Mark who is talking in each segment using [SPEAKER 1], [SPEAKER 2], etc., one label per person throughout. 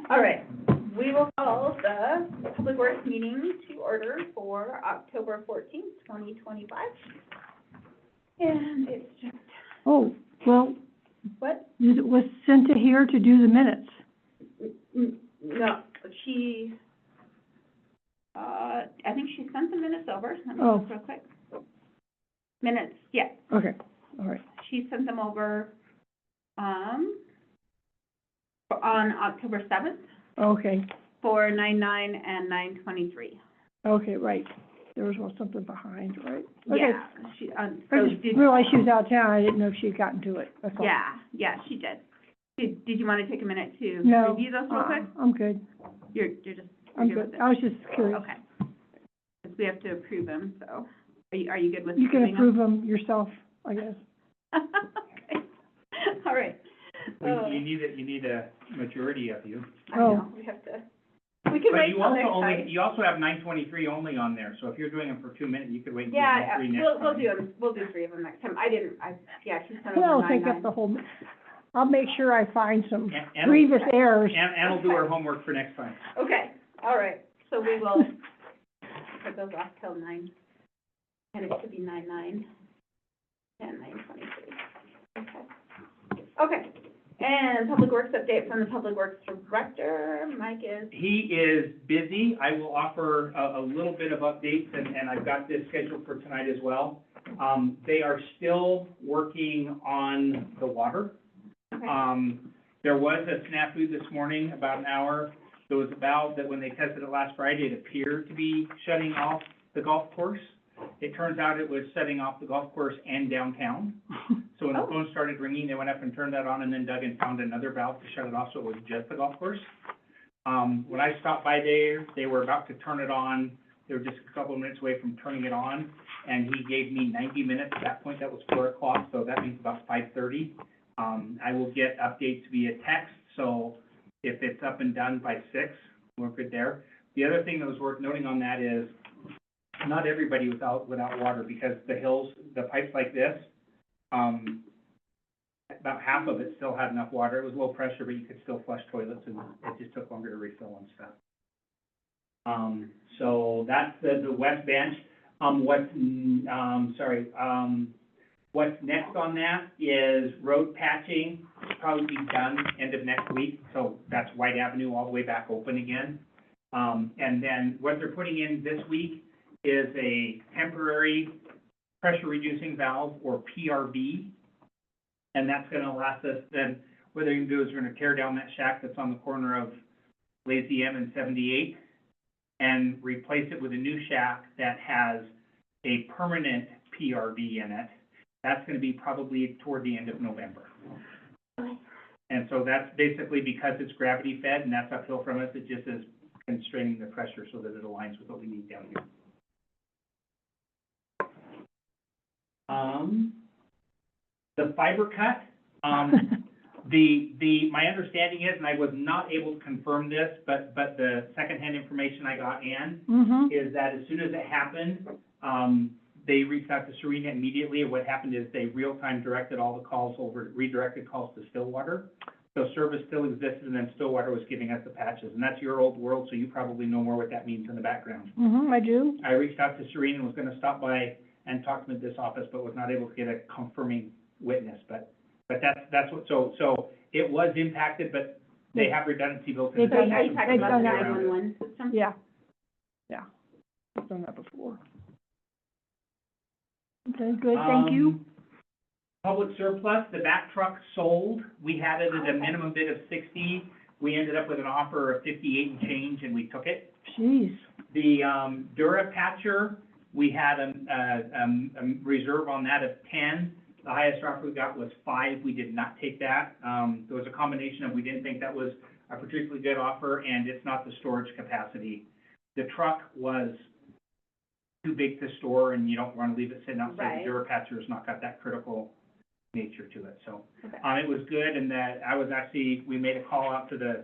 [SPEAKER 1] All right, we will call the Public Works meeting to order for October 14th, 2025. And it's just,
[SPEAKER 2] Oh, well,
[SPEAKER 1] what?
[SPEAKER 2] it was sent to here to do the minutes.
[SPEAKER 1] No, she, I think she sent the minutes over. Let me
[SPEAKER 2] Oh.
[SPEAKER 1] look real quick. Minutes, yeah,
[SPEAKER 2] Okay, all right.
[SPEAKER 1] she sent them over, on October 7th
[SPEAKER 2] Okay,
[SPEAKER 1] for 9/9 and 9/23.
[SPEAKER 2] okay, right. There was something behind, right? Okay.
[SPEAKER 1] Yeah, she,
[SPEAKER 2] I
[SPEAKER 1] so
[SPEAKER 2] just
[SPEAKER 1] did,
[SPEAKER 2] realized she was out of town. I didn't know if she had gotten to it. That's all.
[SPEAKER 1] yeah, she did. Did you want to take a minute to
[SPEAKER 2] No.
[SPEAKER 1] review those real quick?
[SPEAKER 2] I'm good.
[SPEAKER 1] You're just,
[SPEAKER 2] I'm
[SPEAKER 1] you're
[SPEAKER 2] good.
[SPEAKER 1] with it?
[SPEAKER 2] I was just curious.
[SPEAKER 1] Okay. 'Cause we have to approve them, so, are you good with
[SPEAKER 2] You can
[SPEAKER 1] approving
[SPEAKER 2] approve them yourself, I guess.
[SPEAKER 1] them? Okay, all right.
[SPEAKER 3] Well, you need a majority of you.
[SPEAKER 1] I know, we have to, we can
[SPEAKER 3] But
[SPEAKER 1] wait
[SPEAKER 3] you
[SPEAKER 1] till
[SPEAKER 3] also
[SPEAKER 1] next
[SPEAKER 3] only,
[SPEAKER 1] time.
[SPEAKER 3] you also have 923 only on there, so if you're doing them for 2 minutes, you could wait and do all
[SPEAKER 1] Yeah,
[SPEAKER 3] three next
[SPEAKER 1] we'll
[SPEAKER 3] time.
[SPEAKER 1] do them, we'll do 3 of them next time. Yeah, she sent
[SPEAKER 2] I
[SPEAKER 1] over
[SPEAKER 2] don't take up
[SPEAKER 1] 9/9.
[SPEAKER 2] the whole, I'll make sure I find some
[SPEAKER 3] And-
[SPEAKER 2] grievous errors.
[SPEAKER 3] And we'll do our homework for next time.
[SPEAKER 1] Okay, all right, so we will put those off till 9, and it should be 9/9 and 9/23. Okay, and Public Works update from the Public Works Director, Mike is,
[SPEAKER 3] He is busy. I will offer a little bit of updates, and I've got this scheduled for tonight as well. They are still working on the water.
[SPEAKER 1] okay,
[SPEAKER 3] There was a snafu this morning, about an hour. It was about that when they tested it last Friday, it appeared to be shutting off the golf course. It turns out it was shutting off the golf course and downtown. So when the
[SPEAKER 1] Oh.
[SPEAKER 3] phone started ringing, they went up and turned that on and then dug and found another valve to shut it off, so it was just the golf course. When I stopped by there, they were about to turn it on. They were just a couple of minutes away from turning it on, and he gave me 90 minutes. At that point, that was 4 o'clock, so that means about 5:30. I will get updates via text, so if it's up and done by 6, we're good there. The other thing that was worth noting on that is not everybody was out without water, because the hills, the pipes like this, about half of it still had enough water. It was low pressure, but you could still flush toilets, and it just took longer to refill and stuff. So that's the west bench. What's next on that is road patching, probably be done end of next week, so that's White Avenue all the way back open again. And then what they're putting in this week is a temporary pressure reducing valve, or PRV. And that's gonna last us, then what they're gonna do is they're gonna tear down that shack that's on the corner of Lazy M and 78 and replace it with a new shack that has a permanent PRV in it. That's gonna be probably toward the end of November. And so that's basically because it's gravity fed and that's uphill from us, it just is constraining the pressure so that it aligns with what we need down here. The fiber cut, my understanding is, and I was not able to confirm this, but the secondhand information I got, Ann,
[SPEAKER 2] Mm-hmm.
[SPEAKER 3] is that as soon as it happened, they reached out to Serena immediately, and what happened is they real-time directed all the calls over, redirected calls to Stillwater. So service still existed, and then Stillwater was giving us the patches, and that's your old world, so you probably know more what that means in the background.
[SPEAKER 2] Mm-hmm, I do.
[SPEAKER 3] I reached out to Serena and was gonna stop by and talk to them at this office, but was not able to get a confirming witness, but that's what, so it was impacted, but they have redundancy built in.
[SPEAKER 2] They've
[SPEAKER 1] so
[SPEAKER 2] done
[SPEAKER 1] are
[SPEAKER 2] that.
[SPEAKER 1] you talking
[SPEAKER 2] They've
[SPEAKER 1] about
[SPEAKER 2] done
[SPEAKER 1] the
[SPEAKER 2] that.
[SPEAKER 1] 911 system?
[SPEAKER 2] Yeah. Yeah. I've done that before. Okay, good, thank you.
[SPEAKER 3] Public surplus, the back truck sold. We had it at a minimum bid of 60. We ended up with an offer of 58 and change, and we took it.
[SPEAKER 2] Jeez.
[SPEAKER 3] The Durapatcher, we had a reserve on that of 10. The highest offer we got was 5. We did not take that. There was a combination of, we didn't think that was a particularly good offer, and it's not the storage capacity. The truck was too big to store, and you don't want to leave it sitting outside.
[SPEAKER 1] Right.
[SPEAKER 3] The Durapatcher's not got that critical nature to it, so.
[SPEAKER 1] Okay.
[SPEAKER 3] It was good, and that we made a call out to the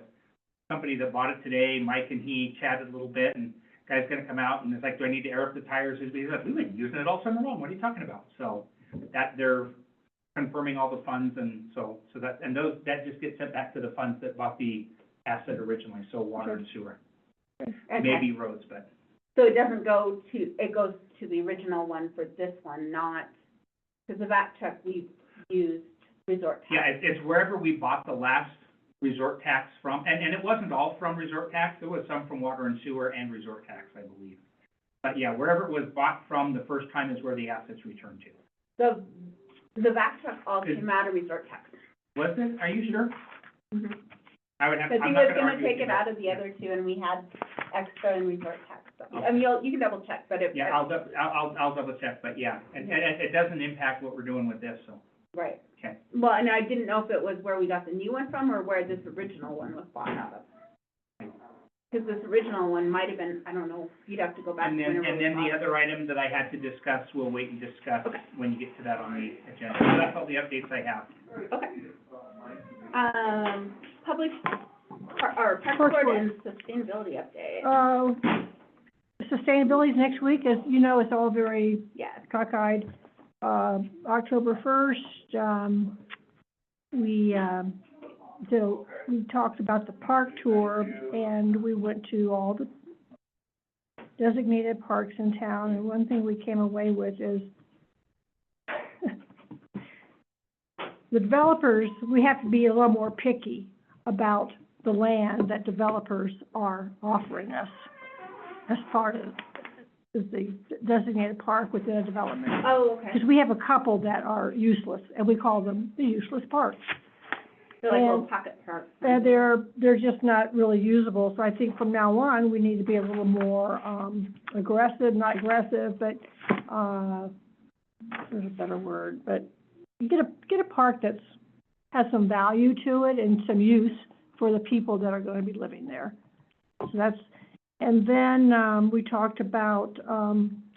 [SPEAKER 3] company that bought it today. Mike and he chatted a little bit, and guy's gonna come out, and it's like, do I need to air up the tires? He's like, we've been using it all summer long, what are you talking about? So, that, they're confirming all the funds, and that just gets sent back to the funds that bought the asset originally, so water and sewer,
[SPEAKER 1] Okay.
[SPEAKER 3] maybe roads, but.
[SPEAKER 1] So it doesn't go to, it goes to the original one for this one, not, because the vac truck we used resort tax.
[SPEAKER 3] Yeah, it's wherever we bought the last resort tax from, and it wasn't all from resort tax, there was some from water and sewer and resort tax, I believe. But yeah, wherever it was bought from the first time is where the assets returned to.
[SPEAKER 1] The vac truck all came out of resort tax.
[SPEAKER 3] Was it? Are you sure?
[SPEAKER 1] Mm-hmm.
[SPEAKER 3] I would have,
[SPEAKER 1] Because
[SPEAKER 3] I'm
[SPEAKER 1] he
[SPEAKER 3] not
[SPEAKER 1] was
[SPEAKER 3] gonna
[SPEAKER 1] gonna
[SPEAKER 3] argue with
[SPEAKER 1] take
[SPEAKER 3] you,
[SPEAKER 1] it
[SPEAKER 3] but-
[SPEAKER 1] out of the other two, and we had extra in resort tax. So, I mean, you can double check, but it.
[SPEAKER 3] Yeah, I'll double check, but yeah, and it doesn't impact what we're doing with this, so.
[SPEAKER 1] Right.
[SPEAKER 3] Okay.
[SPEAKER 1] Well, and I didn't know if it was where we got the new one from, or where this original one was bought out of. Because this original one might have been, I don't know, you'd have to go back
[SPEAKER 3] And
[SPEAKER 1] whenever
[SPEAKER 3] then,
[SPEAKER 1] we
[SPEAKER 3] the
[SPEAKER 1] bought it.
[SPEAKER 3] other item that I had to discuss, we'll wait and discuss
[SPEAKER 1] Okay.
[SPEAKER 3] when you get to that on the agenda. So that's all the updates I have.
[SPEAKER 1] Okay. Public, or park
[SPEAKER 2] Park
[SPEAKER 1] board
[SPEAKER 2] board.
[SPEAKER 1] and sustainability update.
[SPEAKER 2] Sustainability is next week, as you know, it's all very
[SPEAKER 1] Yes.
[SPEAKER 2] cockeyed. October 1st, we talked about the park tour, and we went to all the designated parks in town, and one thing we came away with is the developers, we have to be a little more picky about the land that developers are offering us as part of the designated park within a development.
[SPEAKER 1] Oh, okay.
[SPEAKER 2] Because we have a couple that are useless, and we call them the useless parks.
[SPEAKER 1] They're like little
[SPEAKER 2] and-
[SPEAKER 1] pocket parks.
[SPEAKER 2] And they're just not really usable, so I think from now on, we need to be a little more, aggressive, not aggressive, but, there's a better word, but get a park that's, has some value to it and some use for the people that are gonna be living there. So that's, and then, we talked about,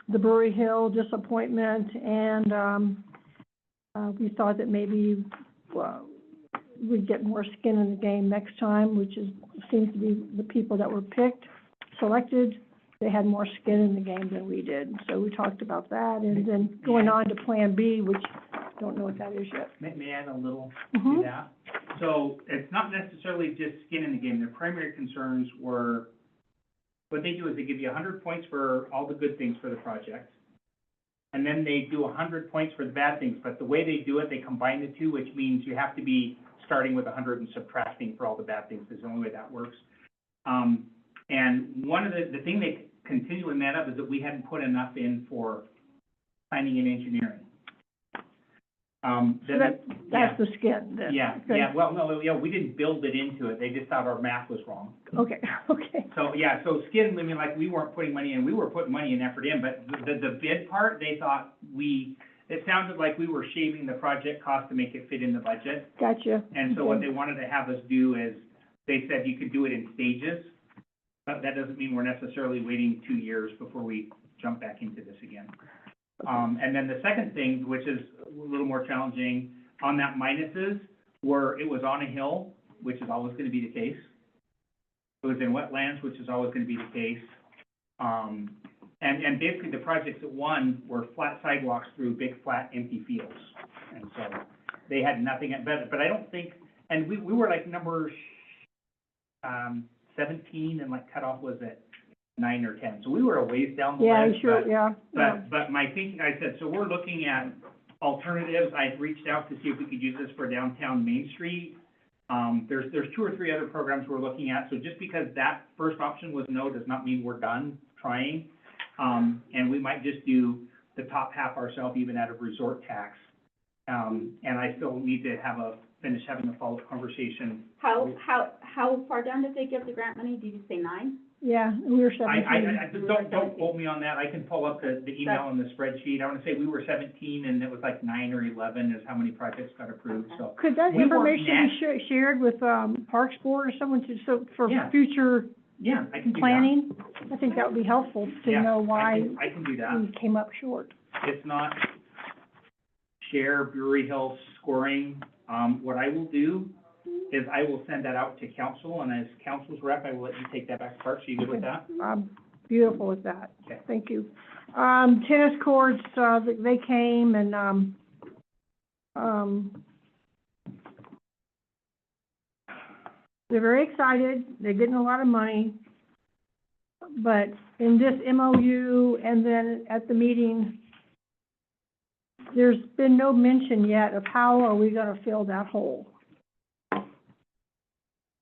[SPEAKER 2] the Brewery Hill disappointment, and, we thought that maybe, we'd get more skin in the game next time, which seems to be the people that were selected, they had more skin in the game than we did. So we talked about that, and then going on to Plan B, which I don't know what that is yet.
[SPEAKER 3] May I add a little to
[SPEAKER 2] Mhm.
[SPEAKER 3] that? So it's not necessarily just skin in the game. Their primary concerns were, what they do is they give you 100 points for all the good things for the project. And then they do 100 points for the bad things, but the way they do it, they combine the two, which means you have to be starting with 100 and subtracting for all the bad things, is the only way that works. And one of the thing they continually met up is that we hadn't put enough in for planning and engineering.
[SPEAKER 2] So that's the skin, then.
[SPEAKER 3] Yeah,
[SPEAKER 2] Good.
[SPEAKER 3] yeah, well, no, yeah, we didn't build it into it, they just thought our math was wrong.
[SPEAKER 2] Okay, okay.
[SPEAKER 3] So, yeah, so skin, I mean, like, we weren't putting money in, we were putting money and effort in, but the bid part, they thought it sounded like we were shaving the project cost to make it fit in the budget.
[SPEAKER 2] Gotcha.
[SPEAKER 3] And so what
[SPEAKER 2] Okay.
[SPEAKER 3] they wanted to have us do is, they said you could do it in stages, but that doesn't mean we're necessarily waiting 2 years before we jump back into this again. And then the second thing, which is a little more challenging, on that minuses, it was on a hill, which is always gonna be the case. It was in wetlands, which is always gonna be the case. And basically the projects that won were flat sidewalks through big, flat, empty fields. And so they had nothing, but I don't think, and we were like number, 17, and like cutoff was at 9 or 10. So we were a ways down the
[SPEAKER 2] Yeah,
[SPEAKER 3] list,
[SPEAKER 2] sure,
[SPEAKER 3] but-
[SPEAKER 2] yeah.
[SPEAKER 3] But my thinking, I said, so we're looking at alternatives. I've reached out to see if we could use this for downtown Main Street. There's 2 or 3 other programs we're looking at, so just because that first option was no, does not mean we're done trying. And we might just do the top half ourselves, even out of resort tax. And I still need to finish having a follow-up conversation.
[SPEAKER 1] How far down did they give the grant money? Did you say 9?
[SPEAKER 2] Yeah, we were 17.
[SPEAKER 3] Don't quote me on that, I can pull up the email and the spreadsheet, I wanna say we were 17, and it was like 9 or 11 is how many projects got approved, so.
[SPEAKER 2] Could that
[SPEAKER 3] We weren't
[SPEAKER 2] information be
[SPEAKER 3] next.
[SPEAKER 2] shared with, Parks Board or someone for
[SPEAKER 3] Yeah.
[SPEAKER 2] future
[SPEAKER 3] Yeah, I can do that.
[SPEAKER 2] planning? I think that would be helpful to
[SPEAKER 3] Yeah,
[SPEAKER 2] know why
[SPEAKER 3] I can do that.
[SPEAKER 2] we came up short.
[SPEAKER 3] If not, share Brewery Hill scoring, what I will do is I will send that out to council, and as council's rep, I will let you take that back to Parks, are you good with that?
[SPEAKER 2] I'm beautiful with that.
[SPEAKER 3] Okay.
[SPEAKER 2] Thank you. Tennis courts, they came and, They're very excited, they're getting a lot of money, but in this MOU and then at the meeting, there's been no mention yet of how are we gonna fill that hole.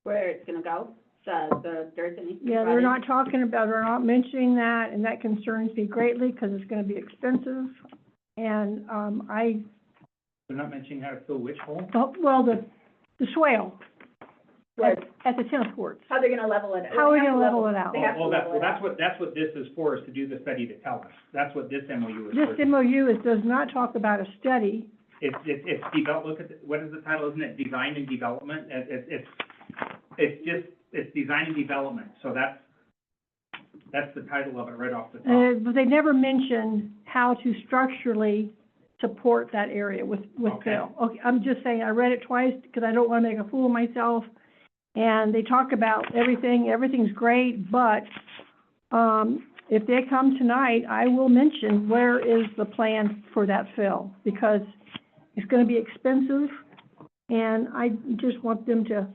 [SPEAKER 1] Where it's gonna go, the dirt that needs to be
[SPEAKER 2] Yeah,
[SPEAKER 1] brought
[SPEAKER 2] they're
[SPEAKER 1] in.
[SPEAKER 2] not talking about, they're not mentioning that, and that concerns me greatly, because it's gonna be expensive. And,
[SPEAKER 3] They're not mentioning how to fill which hole?
[SPEAKER 2] well, the swale
[SPEAKER 1] Where,
[SPEAKER 2] at the tennis courts.
[SPEAKER 1] how they're gonna level it.
[SPEAKER 2] How are we
[SPEAKER 1] They have
[SPEAKER 2] gonna
[SPEAKER 1] to
[SPEAKER 2] level it out?
[SPEAKER 1] They have to
[SPEAKER 3] Well,
[SPEAKER 1] level it out.
[SPEAKER 3] that's what this is for, is to do the study to tell us. That's what this MOU is
[SPEAKER 2] This
[SPEAKER 3] for.
[SPEAKER 2] MOU does not talk about a study.
[SPEAKER 3] It's develop, look at, what is the title, isn't it, design and development? It's design and development, so that's the title of it right off the top.
[SPEAKER 2] But they never mention how to structurally support that area with
[SPEAKER 3] Okay.
[SPEAKER 2] fill. Okay, I'm just saying, I read it twice, because I don't wanna make a fool of myself. And they talk about everything's great, but, if they come tonight, I will mention where is the plan for that fill, because it's gonna be expensive, and I just want them to,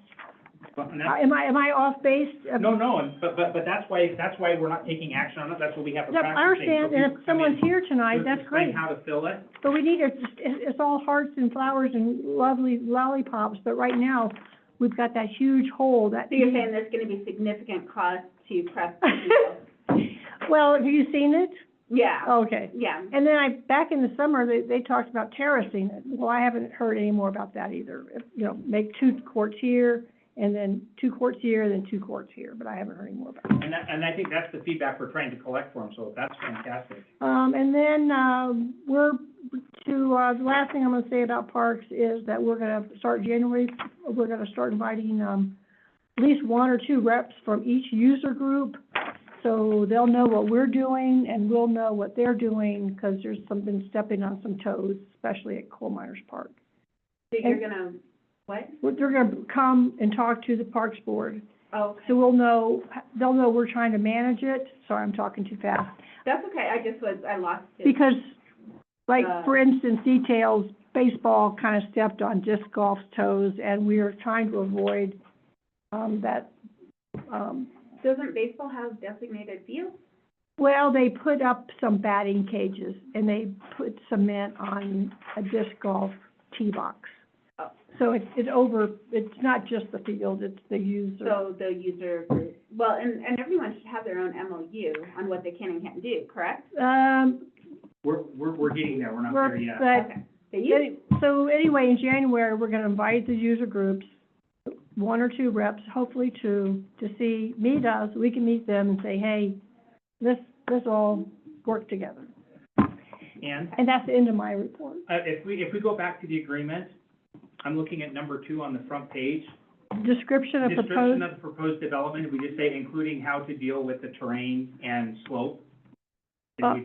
[SPEAKER 3] Well, and that's-
[SPEAKER 2] am I off base?
[SPEAKER 3] No, and, but that's why we're not taking action on it, that's what we have a
[SPEAKER 2] Yep,
[SPEAKER 3] practice
[SPEAKER 2] I
[SPEAKER 3] thing.
[SPEAKER 2] understand,
[SPEAKER 3] So
[SPEAKER 2] and
[SPEAKER 3] people
[SPEAKER 2] if
[SPEAKER 3] come in,
[SPEAKER 2] someone's here tonight,
[SPEAKER 3] just
[SPEAKER 2] that's
[SPEAKER 3] explain
[SPEAKER 2] great.
[SPEAKER 3] how to fill it.
[SPEAKER 2] But we need, it's all hearts and flowers and lovely lollipops, but right now, we've got that huge hole that.
[SPEAKER 1] So you're saying there's gonna be significant cost to press the field?
[SPEAKER 2] Well, have you seen it?
[SPEAKER 1] Yeah,
[SPEAKER 2] Okay.
[SPEAKER 1] yeah.
[SPEAKER 2] And then back in the summer, they talked about terracing it. Well, I haven't heard any more about that either. You know, make 2 courts here, and then 2 courts here, then 2 courts here, but I haven't heard any more about it.
[SPEAKER 3] And I think that's the feedback we're trying to collect for them, so that's fantastic.
[SPEAKER 2] And then, the last thing I'm gonna say about parks is that we're gonna start January, we're gonna start inviting, at least 1 or 2 reps from each user group, so they'll know what we're doing, and we'll know what they're doing, because there's been stepping on some toes, especially at Coal Miners Park.
[SPEAKER 1] So you're gonna, what?
[SPEAKER 2] They're gonna come and talk to the Parks Board,
[SPEAKER 1] Oh,
[SPEAKER 2] so they'll know we're trying to manage it. Sorry, I'm talking too fast.
[SPEAKER 1] that's okay, I lost it.
[SPEAKER 2] Because, like, for instance, details, baseball kind of stepped on disc golf's toes, and we are trying to avoid, that,
[SPEAKER 1] Doesn't baseball have designated fields?
[SPEAKER 2] well, they put up some batting cages, and they put cement on a disc golf tee box.
[SPEAKER 1] Oh.
[SPEAKER 2] So it's not just the field, it's the user.
[SPEAKER 1] So the user, well, and everyone should have their own MOU on what they can and can't do, correct?
[SPEAKER 3] We're getting there, we're not
[SPEAKER 2] We're-
[SPEAKER 3] there yet.
[SPEAKER 2] but
[SPEAKER 1] Okay. So you,
[SPEAKER 2] So anyway, in January, we're gonna invite the user groups, 1 or 2 reps, hopefully 2, to meet us, we can meet them and say, hey, let's all work together.
[SPEAKER 3] And,
[SPEAKER 2] And that's the end of my report.
[SPEAKER 3] if we go back to the agreement, I'm looking at number 2 on the front page.
[SPEAKER 2] Description of
[SPEAKER 3] Description
[SPEAKER 2] proposed,
[SPEAKER 3] of the proposed development, we just say including how to deal with the terrain and slope. Because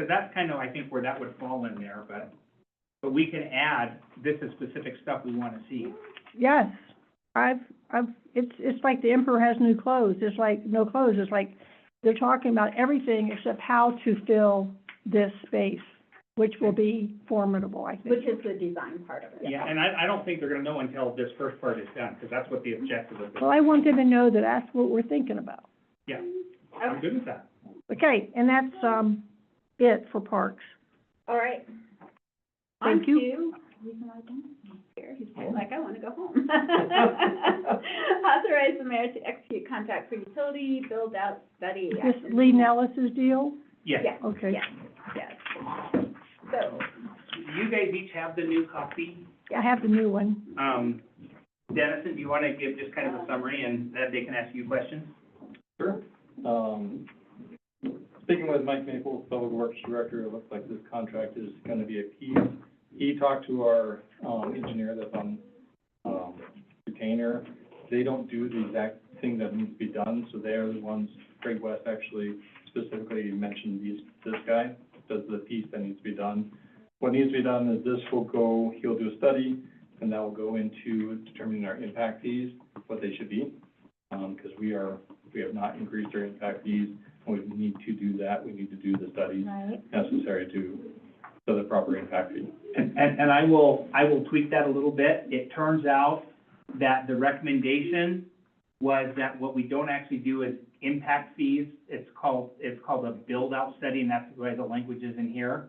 [SPEAKER 3] that's kind of, I think, where that would fall in there, but we can add, this is specific stuff we want to see.
[SPEAKER 2] yes, it's like the emperor has new clothes, it's like, no clothes, it's like, they're talking about everything except how to fill this space, which will be formidable, I think.
[SPEAKER 1] which is the design part of it.
[SPEAKER 3] Yeah, and I don't think they're going to know until this first part is done, because that's what the objective of this.
[SPEAKER 2] Well, I want them to know that that's what we're thinking about.
[SPEAKER 3] Yeah, I'm good with that.
[SPEAKER 2] Okay, and that's, it for parks.
[SPEAKER 1] All right.
[SPEAKER 2] Thank you.
[SPEAKER 1] On to, reason why Dennis is here, he's probably like, I wanna go home. Authorize the mayor to execute contract for utility build-out study.
[SPEAKER 2] This Lee Nellis's deal?
[SPEAKER 3] Yes.
[SPEAKER 1] Yes,
[SPEAKER 2] Okay.
[SPEAKER 1] yes, yes. So,
[SPEAKER 3] You guys each have the new copy.
[SPEAKER 2] I have the new one.
[SPEAKER 3] Dennison, do you want to give just kind of a summary and that they can ask you questions?
[SPEAKER 4] Sure. Speaking with Mike Maple, Public Works Director, it looks like this contract is gonna be a key. He talked to our, engineer that's on, retainer. They don't do the exact thing that needs to be done, so they're the ones, Craig West actually specifically mentioned this guy does the piece that needs to be done. What needs to be done is he'll do a study, and that will go into determining our impact fees, what they should be. Because we have not increased our impact fees, and we need to do that, we need to do the studies
[SPEAKER 1] right,
[SPEAKER 4] necessary so the proper impact fee.
[SPEAKER 3] And I will tweak that a little bit. It turns out that the recommendation was that what we don't actually do is impact fees. It's called a build-out study, and that's why the language is in here.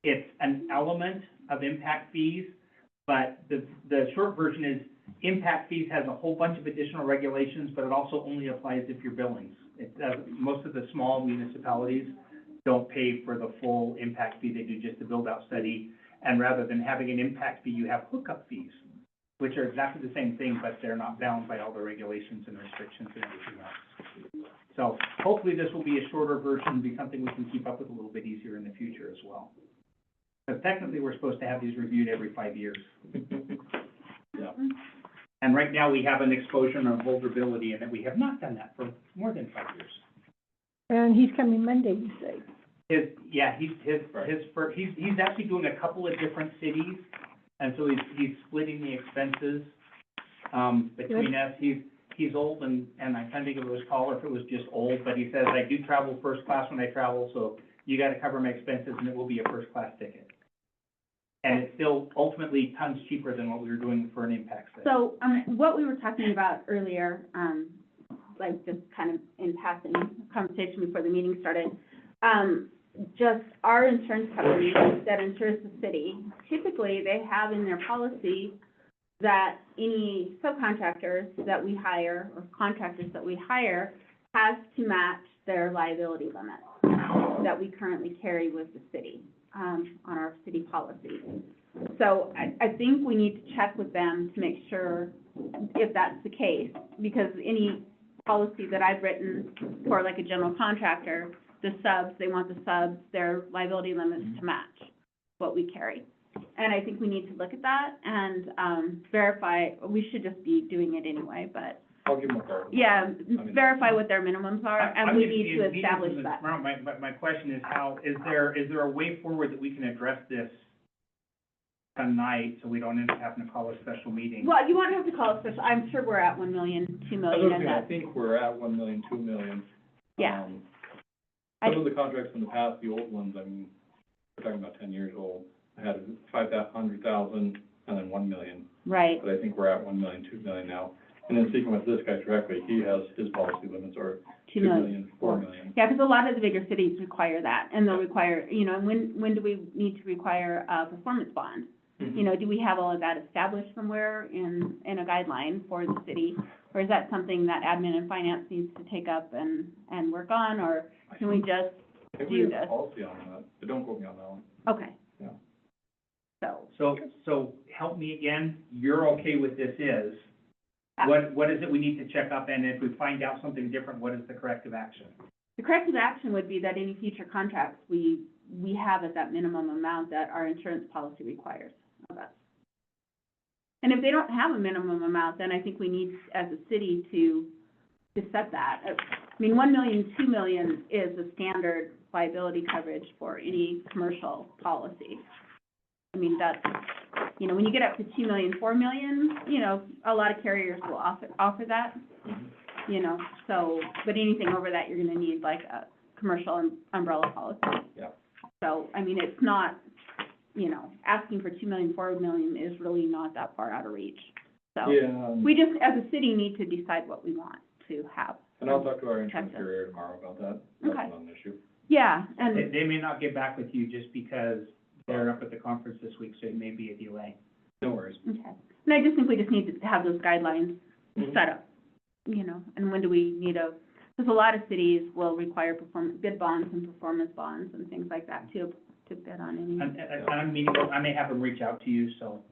[SPEAKER 3] It's an element of impact fees, but the short version is impact fees has a whole bunch of additional regulations, but it also only applies if you're billings. Most of the small municipalities don't pay for the full impact fee. They do just the build-out study. And rather than having an impact fee, you have hookup fees, which are exactly the same thing, but they're not bound by all the regulations and restrictions and everything else. So hopefully this will be a shorter version, be something we can keep up with a little bit easier in the future as well. Because technically, we're supposed to have these reviewed every 5 years.
[SPEAKER 4] Yeah.
[SPEAKER 3] And right now, we have an exposure and a vulnerability, and that we have not done that for more than 5 years.
[SPEAKER 2] And he's coming Monday, you say?
[SPEAKER 3] He's actually doing a couple of different cities, and so he's splitting the expenses, between us. He's old, and I kind of think if it was tall or if it was just old, but he says, I do travel first class when I travel, so you gotta cover my expenses, and it will be a first class ticket. And it's still ultimately tons cheaper than what we were doing for an impact study.
[SPEAKER 1] So, what we were talking about earlier, like just kind of in passing conversation before the meeting started, just our insurance company that insures the city, typically they have in their policy that any subcontractors that we hire or contractors that we hire has to match their liability limit that we currently carry with the city, on our city policy. So I think we need to check with them to make sure if that's the case, because any policy that I've written for like a general contractor, the subs, they want the subs, their liability limits to match what we carry. And I think we need to look at that and, verify, we should just be doing it anyway, but,
[SPEAKER 4] I'll give them a call.
[SPEAKER 1] yeah,
[SPEAKER 4] mean-
[SPEAKER 1] verify what their minimums are, and
[SPEAKER 3] I'm
[SPEAKER 1] we
[SPEAKER 3] gonna
[SPEAKER 1] need
[SPEAKER 3] be
[SPEAKER 1] to
[SPEAKER 3] in meetings
[SPEAKER 1] establish
[SPEAKER 3] with them
[SPEAKER 1] that.
[SPEAKER 3] tomorrow. My question is is there a way forward that we can address this tonight, so we don't end up having to call a special meeting?
[SPEAKER 1] Well, you won't have to call it special, I'm sure we're at 1 million, 2 million, and
[SPEAKER 4] I
[SPEAKER 1] that,
[SPEAKER 4] think we're at 1 million, 2 million.
[SPEAKER 1] yeah.
[SPEAKER 4] Some of the contracts in the past, the old ones, I mean, we're talking about 10 years old, I had 500,000 and then 1 million.
[SPEAKER 1] Right,
[SPEAKER 4] But I think we're at 1 million, 2 million now. And then speaking with this guy directly, he has, his policy limits are
[SPEAKER 1] 2
[SPEAKER 4] 2
[SPEAKER 1] million.
[SPEAKER 4] million, 4 million.
[SPEAKER 1] Yeah, because a lot of the bigger cities require that, and they'll require, you know, and when do we need to require a performance bond? You know, do we have all of that established somewhere in a guideline for the city? Or is that something that admin and finance needs to take up and work on, or can we just,
[SPEAKER 4] I think we
[SPEAKER 1] do
[SPEAKER 4] have
[SPEAKER 1] this.
[SPEAKER 4] a policy on that, but don't quote me on that one.
[SPEAKER 1] okay.
[SPEAKER 4] Yeah.
[SPEAKER 1] So,
[SPEAKER 3] So help me again, you're okay with this is, what is it we need to check up, and if we find out something different, what is the corrective action?
[SPEAKER 1] the corrective action would be that any future contracts we have at that minimum amount that our insurance policy requires of us. And if they don't have a minimum amount, then I think we need, as a city, to set that. I mean, 1 million, 2 million is the standard liability coverage for any commercial policy. I mean, that's, you know, when you get up to 2 million, 4 million, you know, a lot of carriers will offer that, you know, so, but anything over that, you're gonna need like a commercial umbrella policy.
[SPEAKER 4] Yeah.
[SPEAKER 1] So, I mean, it's not, you know, asking for 2 million, 4 million is really not that far out of reach. So,
[SPEAKER 4] Yeah,
[SPEAKER 1] we just, as a city, need to decide what we want to have.
[SPEAKER 4] and I'll talk to our insurance
[SPEAKER 1] Texas.
[SPEAKER 4] carrier tomorrow about that. That's
[SPEAKER 1] Okay.
[SPEAKER 4] not an issue.
[SPEAKER 1] Yeah, and,
[SPEAKER 3] They may not get back with you just because they're up at the conference this week, so it may be a delay.
[SPEAKER 4] No worries.
[SPEAKER 1] okay. And I just think we just need to have those guidelines
[SPEAKER 4] Mhm.
[SPEAKER 1] set up, you know, and when do we need because a lot of cities will require bid bonds and performance bonds and things like that to bid on any.
[SPEAKER 3] And I'm meeting, I may have them reach out to you, so,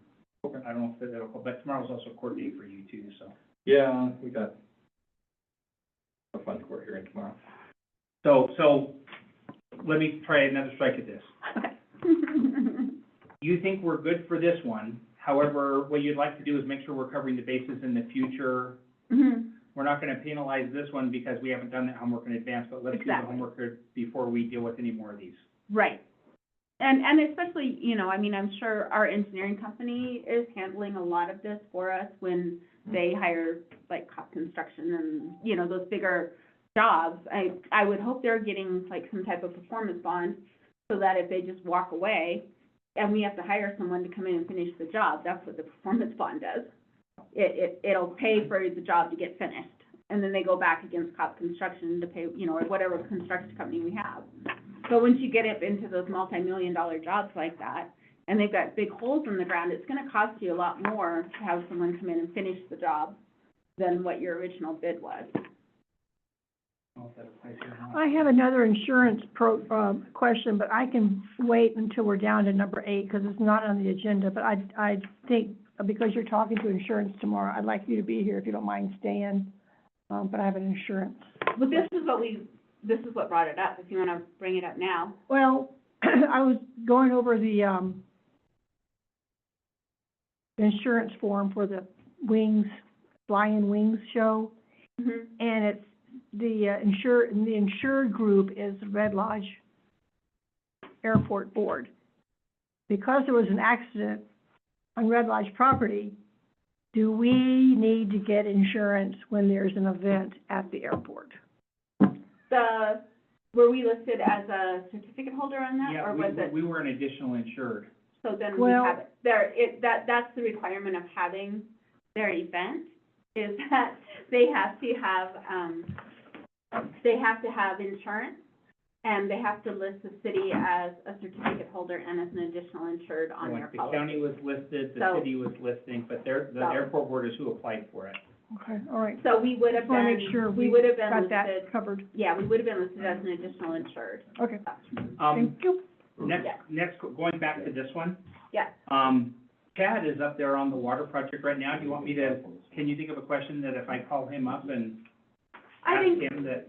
[SPEAKER 3] I don't know if that'll, but tomorrow's also court day for you too, so.
[SPEAKER 4] Yeah, we got a fun court hearing tomorrow.
[SPEAKER 3] So, let me try another strike at this.
[SPEAKER 1] Okay.
[SPEAKER 3] You think we're good for this one, however, what you'd like to do is make sure we're covering the bases in the future.
[SPEAKER 1] Mhm.
[SPEAKER 3] We're not gonna penalize this one because we haven't done that homework in advance, but let's do the
[SPEAKER 1] Exactly.
[SPEAKER 3] homework before we deal with any more of these.
[SPEAKER 1] Right. And especially, you know, I mean, I'm sure our engineering company is handling a lot of this for us when they hire, like, Cop Construction and, you know, those bigger jobs. I would hope they're getting, like, some type of performance bond, so that if they just walk away, and we have to hire someone to come in and finish the job, that's what the performance bond does. It'll pay for the job to get finished. And then they go back against COP Construction to pay, you know, or whatever construction company we have. But once you get up into those multi-million-dollar jobs like that, and they've got big holes in the ground, it's gonna cost you a lot more to have someone come in and finish the job than what your original bid was.
[SPEAKER 2] I have another insurance question, but I can wait until we're down to number 8, because it's not on the agenda, but I think, because you're talking to insurance tomorrow, I'd like you to be here if you don't mind staying, but I have an insurance.
[SPEAKER 1] But this is what brought it up, if you wanna bring it up now.
[SPEAKER 2] Well, I was going over the, insurance form for the Wings, Flying Wings show,
[SPEAKER 1] Mhm.
[SPEAKER 2] and it's, the insured group is Red Lodge Airport Board. Because there was an accident on Red Lodge property, do we need to get insurance when there's an event at the airport?
[SPEAKER 1] Were we listed as a certificate holder on that,
[SPEAKER 3] Yeah,
[SPEAKER 1] or was it?
[SPEAKER 3] we were an additional insured.
[SPEAKER 1] So then we
[SPEAKER 2] Well-
[SPEAKER 1] have it, that's the requirement of having their event, is that they have to have insurance, and they have to list the city as a certificate holder and as an additional insured on their
[SPEAKER 3] Like, the
[SPEAKER 1] policy.
[SPEAKER 3] county was listed, the
[SPEAKER 1] So-
[SPEAKER 3] city was listing, but the
[SPEAKER 1] So-
[SPEAKER 3] airport board is who applied for it.
[SPEAKER 2] Okay, all right.
[SPEAKER 1] So we would have
[SPEAKER 2] Just wanna
[SPEAKER 1] been,
[SPEAKER 2] make sure
[SPEAKER 1] we
[SPEAKER 2] we
[SPEAKER 1] would have been
[SPEAKER 2] got that
[SPEAKER 1] listed,
[SPEAKER 2] covered.
[SPEAKER 1] yeah, we would have been listed as an additional insured.
[SPEAKER 2] Okay,
[SPEAKER 3] Um,
[SPEAKER 2] thank you.
[SPEAKER 1] Yeah.
[SPEAKER 3] next, going back to this one.
[SPEAKER 1] Yeah.
[SPEAKER 3] Chad is up there on the water project right now. Do you want me to, can you think of a question that if I call him up and
[SPEAKER 1] I
[SPEAKER 3] ask
[SPEAKER 1] think,
[SPEAKER 3] him that?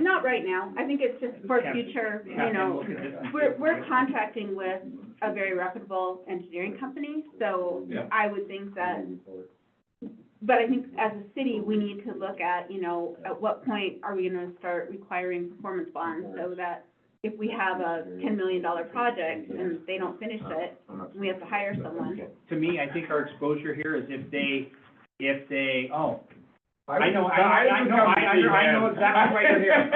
[SPEAKER 1] not right now, I think it's just for
[SPEAKER 3] Have-
[SPEAKER 1] future, you
[SPEAKER 3] have him
[SPEAKER 1] know,
[SPEAKER 3] look at this and see
[SPEAKER 1] we're
[SPEAKER 3] if-
[SPEAKER 1] contracting with a very reputable engineering company, so
[SPEAKER 4] Yeah.
[SPEAKER 1] I would think that, but I think as a city, we need to look at, you know, at what point are we gonna start requiring performance bonds, so that if we have a $10 million project and they don't finish it, we have to hire someone.
[SPEAKER 3] To me, I think our exposure here is if they, oh, I
[SPEAKER 4] would
[SPEAKER 3] know exactly why you're here.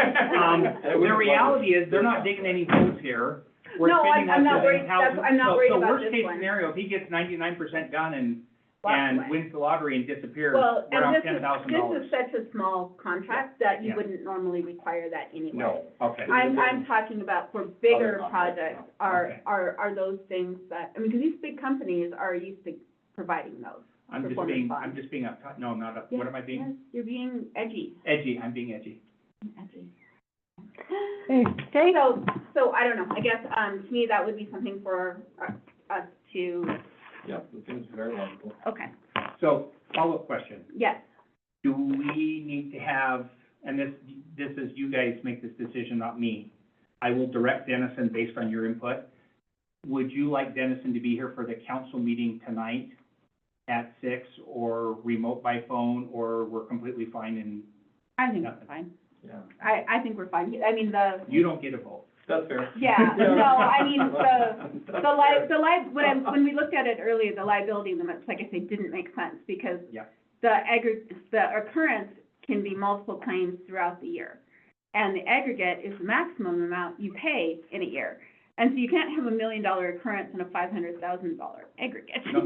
[SPEAKER 3] The reality is, they're not digging any holes here. We're
[SPEAKER 1] No,
[SPEAKER 3] spending
[SPEAKER 1] I'm
[SPEAKER 3] less
[SPEAKER 1] not
[SPEAKER 3] than
[SPEAKER 1] worried, that's, I'm not worried about
[SPEAKER 3] So worst
[SPEAKER 1] this
[SPEAKER 3] case
[SPEAKER 1] one.
[SPEAKER 3] scenario, if he gets 99% done and
[SPEAKER 1] Walk away.
[SPEAKER 3] wins the lottery and disappears,
[SPEAKER 1] Well,
[SPEAKER 3] we're out
[SPEAKER 1] and
[SPEAKER 3] $10,000.
[SPEAKER 1] this is such a small contract that you
[SPEAKER 3] Yeah.
[SPEAKER 1] wouldn't normally require that anyway.
[SPEAKER 3] No, okay.
[SPEAKER 1] I'm talking about for bigger
[SPEAKER 4] Other
[SPEAKER 1] projects,
[SPEAKER 3] Okay.
[SPEAKER 1] are those things that, I mean, because these big companies are used to providing those. performance bonds.
[SPEAKER 3] I'm just being uptight. No, I'm not up, what am I being?
[SPEAKER 1] Yes, you're being edgy.
[SPEAKER 3] Edgy, I'm being edgy.
[SPEAKER 1] Edgy.
[SPEAKER 2] Okay,
[SPEAKER 1] So I don't know, I guess, to me, that would be something for us to,
[SPEAKER 4] Yeah, it seems very logical.
[SPEAKER 1] okay,
[SPEAKER 3] So, follow-up question.
[SPEAKER 1] yes.
[SPEAKER 3] Do we need to have, and this is, you guys make this decision, not me. I will direct Dennison based on your input. Would you like Dennison to be here for the council meeting tonight at 6, or remote by phone, or we're completely fine and
[SPEAKER 1] I think
[SPEAKER 3] Nothing.
[SPEAKER 1] it's fine.
[SPEAKER 4] Yeah,
[SPEAKER 1] I think we're fine. I mean,
[SPEAKER 3] you don't get a vote?
[SPEAKER 4] that's fair.
[SPEAKER 1] yeah, no, I mean, when we looked at it earlier, the liability limits, like I say, didn't make sense, because
[SPEAKER 3] Yeah.
[SPEAKER 1] the occurrence can be multiple claims throughout the year. And the aggregate is the maximum amount you pay in a year. And so you can't have $1 million occurrence and a $500,000 aggregate.
[SPEAKER 3] No,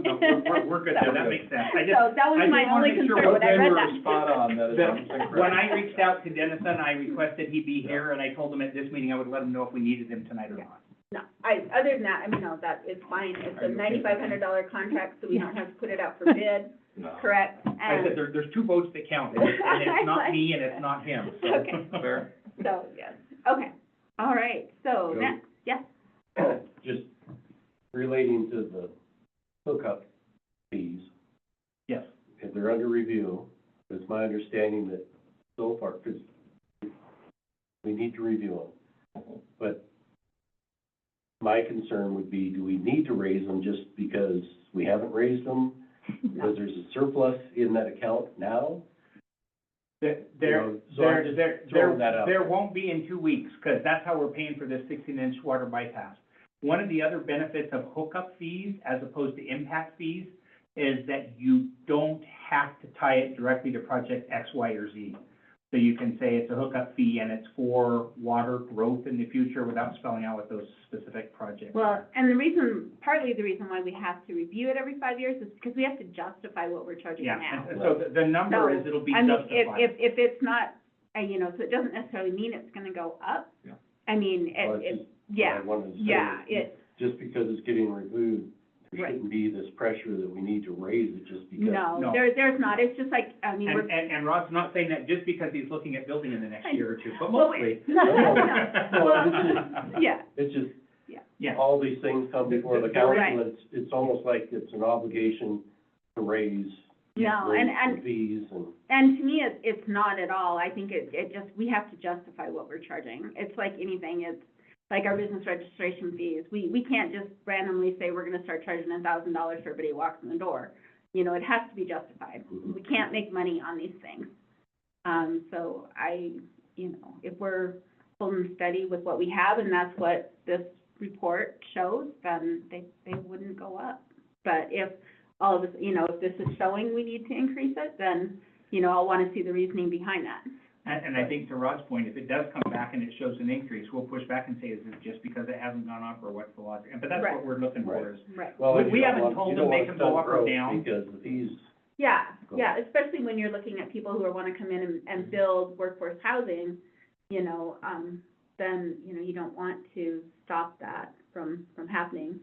[SPEAKER 3] we're good there, that makes sense. I just,
[SPEAKER 1] So that was
[SPEAKER 3] I
[SPEAKER 1] my
[SPEAKER 3] just wanna
[SPEAKER 1] only
[SPEAKER 3] make sure
[SPEAKER 1] concern when I
[SPEAKER 4] They
[SPEAKER 1] read
[SPEAKER 4] were
[SPEAKER 1] that.
[SPEAKER 4] spot on, that is 100% correct.
[SPEAKER 3] when I reached out to Dennison, I requested he be here, and I told him at this meeting I would let him know if we needed him tonight or not.
[SPEAKER 1] No, other than that, I mean, no, that is fine. It's a $9,500 contract, so we don't have to put it out for bid,
[SPEAKER 4] No.
[SPEAKER 1] correct?
[SPEAKER 3] I said, there's two votes that count, and it's not me and it's not him, so.
[SPEAKER 1] Okay.
[SPEAKER 4] Fair.
[SPEAKER 1] So, yes, okay, all right, so
[SPEAKER 5] Go.
[SPEAKER 1] next, yes,
[SPEAKER 5] Just relating to the hookup fees,
[SPEAKER 3] Yes.
[SPEAKER 5] if they're under review, it's my understanding that so far, because we need to review them. But my concern would be, do we need to raise them just because we haven't raised them?
[SPEAKER 1] no,
[SPEAKER 5] Because there's a surplus in that account now?
[SPEAKER 3] There,
[SPEAKER 5] So I'm just throwing that out.
[SPEAKER 3] there won't be in 2 weeks, because that's how we're paying for this 16-inch water bypass. One of the other benefits of hookup fees as opposed to impact fees is that you don't have to tie it directly to project X, Y, or Z. So you can say it's a hookup fee and it's for water growth in the future without spelling out what those specific projects are.
[SPEAKER 1] Well, and partly the reason why we have to review it every 5 years is because we have to justify what we're charging
[SPEAKER 3] Yeah,
[SPEAKER 1] now.
[SPEAKER 3] and so the number is, it'll be
[SPEAKER 1] I mean,
[SPEAKER 3] justified.
[SPEAKER 1] if it's not, you know, so it doesn't necessarily mean it's gonna go up.
[SPEAKER 4] Yeah.
[SPEAKER 1] I mean,
[SPEAKER 5] Well,
[SPEAKER 1] it,
[SPEAKER 5] it's just
[SPEAKER 1] yeah,
[SPEAKER 5] what I wanted to say.
[SPEAKER 1] yeah, it,
[SPEAKER 5] Just because it's getting removed, there
[SPEAKER 1] Right.
[SPEAKER 5] shouldn't be this pressure that we need to raise it just because.
[SPEAKER 1] no,
[SPEAKER 3] No.
[SPEAKER 1] there's not, it's just like, I mean, we're.
[SPEAKER 3] And Rod's not saying that just because he's looking at building in the next year or two, but
[SPEAKER 1] Well,
[SPEAKER 3] mostly.
[SPEAKER 1] No,
[SPEAKER 5] Well,
[SPEAKER 1] yeah,
[SPEAKER 5] It's just,
[SPEAKER 3] Yeah,
[SPEAKER 5] all these things come before the
[SPEAKER 3] Right.
[SPEAKER 5] council, it's almost like it's an obligation to raise.
[SPEAKER 1] no,
[SPEAKER 5] raise
[SPEAKER 1] and
[SPEAKER 5] the fees and.
[SPEAKER 1] And to me, it's not at all. I think it just, we have to justify what we're charging. It's like anything, it's like our business registration fees. We can't just randomly say we're gonna start charging $1,000 for everybody who walks in the door. You know, it has to be justified. We can't make money on these things. So you know, if we're holding steady with what we have and that's what this report shows, then they wouldn't go up. But if all of this, you know, if this is showing we need to increase it, then, you know, I'll wanna see the reasoning behind that.
[SPEAKER 3] and I think to Rod's point, if it does come back and it shows an increase, we'll push back and say, is it just because it hasn't gone up or what's the logic? But that's
[SPEAKER 1] Right.
[SPEAKER 3] what we're looking for
[SPEAKER 5] Right.
[SPEAKER 3] is,
[SPEAKER 1] Right.
[SPEAKER 5] Well,
[SPEAKER 3] We-
[SPEAKER 5] you
[SPEAKER 3] we
[SPEAKER 5] don't
[SPEAKER 3] haven't
[SPEAKER 5] want-
[SPEAKER 3] told
[SPEAKER 5] you
[SPEAKER 3] them
[SPEAKER 5] don't
[SPEAKER 3] they
[SPEAKER 5] want
[SPEAKER 3] can
[SPEAKER 5] to
[SPEAKER 3] go
[SPEAKER 5] stunt
[SPEAKER 3] up or
[SPEAKER 5] growth
[SPEAKER 3] down.
[SPEAKER 5] Because the fees.
[SPEAKER 1] Yeah,
[SPEAKER 5] Go.
[SPEAKER 1] yeah, especially when you're looking at people who wanna come in and build workforce housing, you know, then, you know, you don't want to stop that from happening.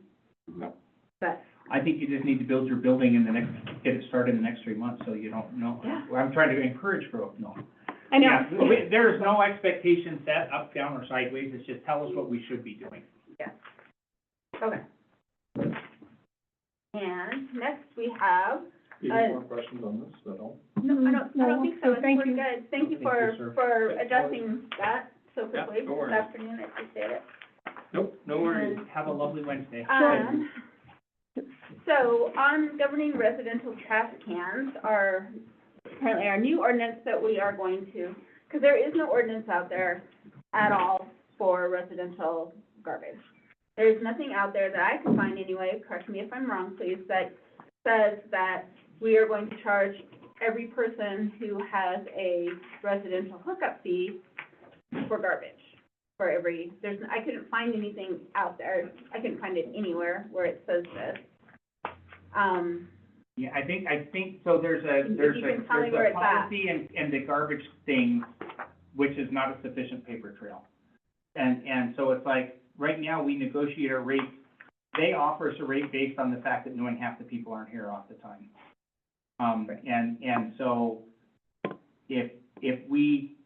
[SPEAKER 3] No.
[SPEAKER 1] But,
[SPEAKER 3] I think you just need to build your building in get it started in the next 3 months, so you don't know.
[SPEAKER 1] Yeah.
[SPEAKER 3] Well, I'm trying to encourage growth, no.
[SPEAKER 1] I know.
[SPEAKER 3] Yeah, there is no expectation set up, down, or sideways, it's just tell us what we should be doing.
[SPEAKER 1] Okay. And next we have,
[SPEAKER 4] Any more questions on this at all?
[SPEAKER 1] no, I don't
[SPEAKER 2] No,
[SPEAKER 1] think so.
[SPEAKER 2] so thank
[SPEAKER 1] We're
[SPEAKER 2] you.
[SPEAKER 1] good. Thank you
[SPEAKER 3] Thank you, sir.
[SPEAKER 1] for adjusting that so
[SPEAKER 4] Yeah,
[SPEAKER 1] quickly
[SPEAKER 4] no
[SPEAKER 1] this
[SPEAKER 4] worries.
[SPEAKER 1] afternoon. I appreciate it.
[SPEAKER 4] Nope, no worries.
[SPEAKER 3] Have a lovely Wednesday.
[SPEAKER 1] So on governing residential trash cans are apparently our new ordinance that we are going to, because there is no ordinance out there at all for residential garbage. There's nothing out there that I can find anyway, correct me if I'm wrong, please, that says that we are going to charge every person who has a residential hookup fee for garbage. For every, I couldn't find anything out there, I couldn't find it anywhere where it says this.
[SPEAKER 3] Yeah, I think, so there's
[SPEAKER 1] If you can tell me where
[SPEAKER 3] a
[SPEAKER 1] it's at.
[SPEAKER 3] policy and the garbage thing, which is not a sufficient paper trail. And so it's like, right now, we negotiate a rate, they offer us a rate based on the fact that knowing half the people aren't here off the time. And so, if we,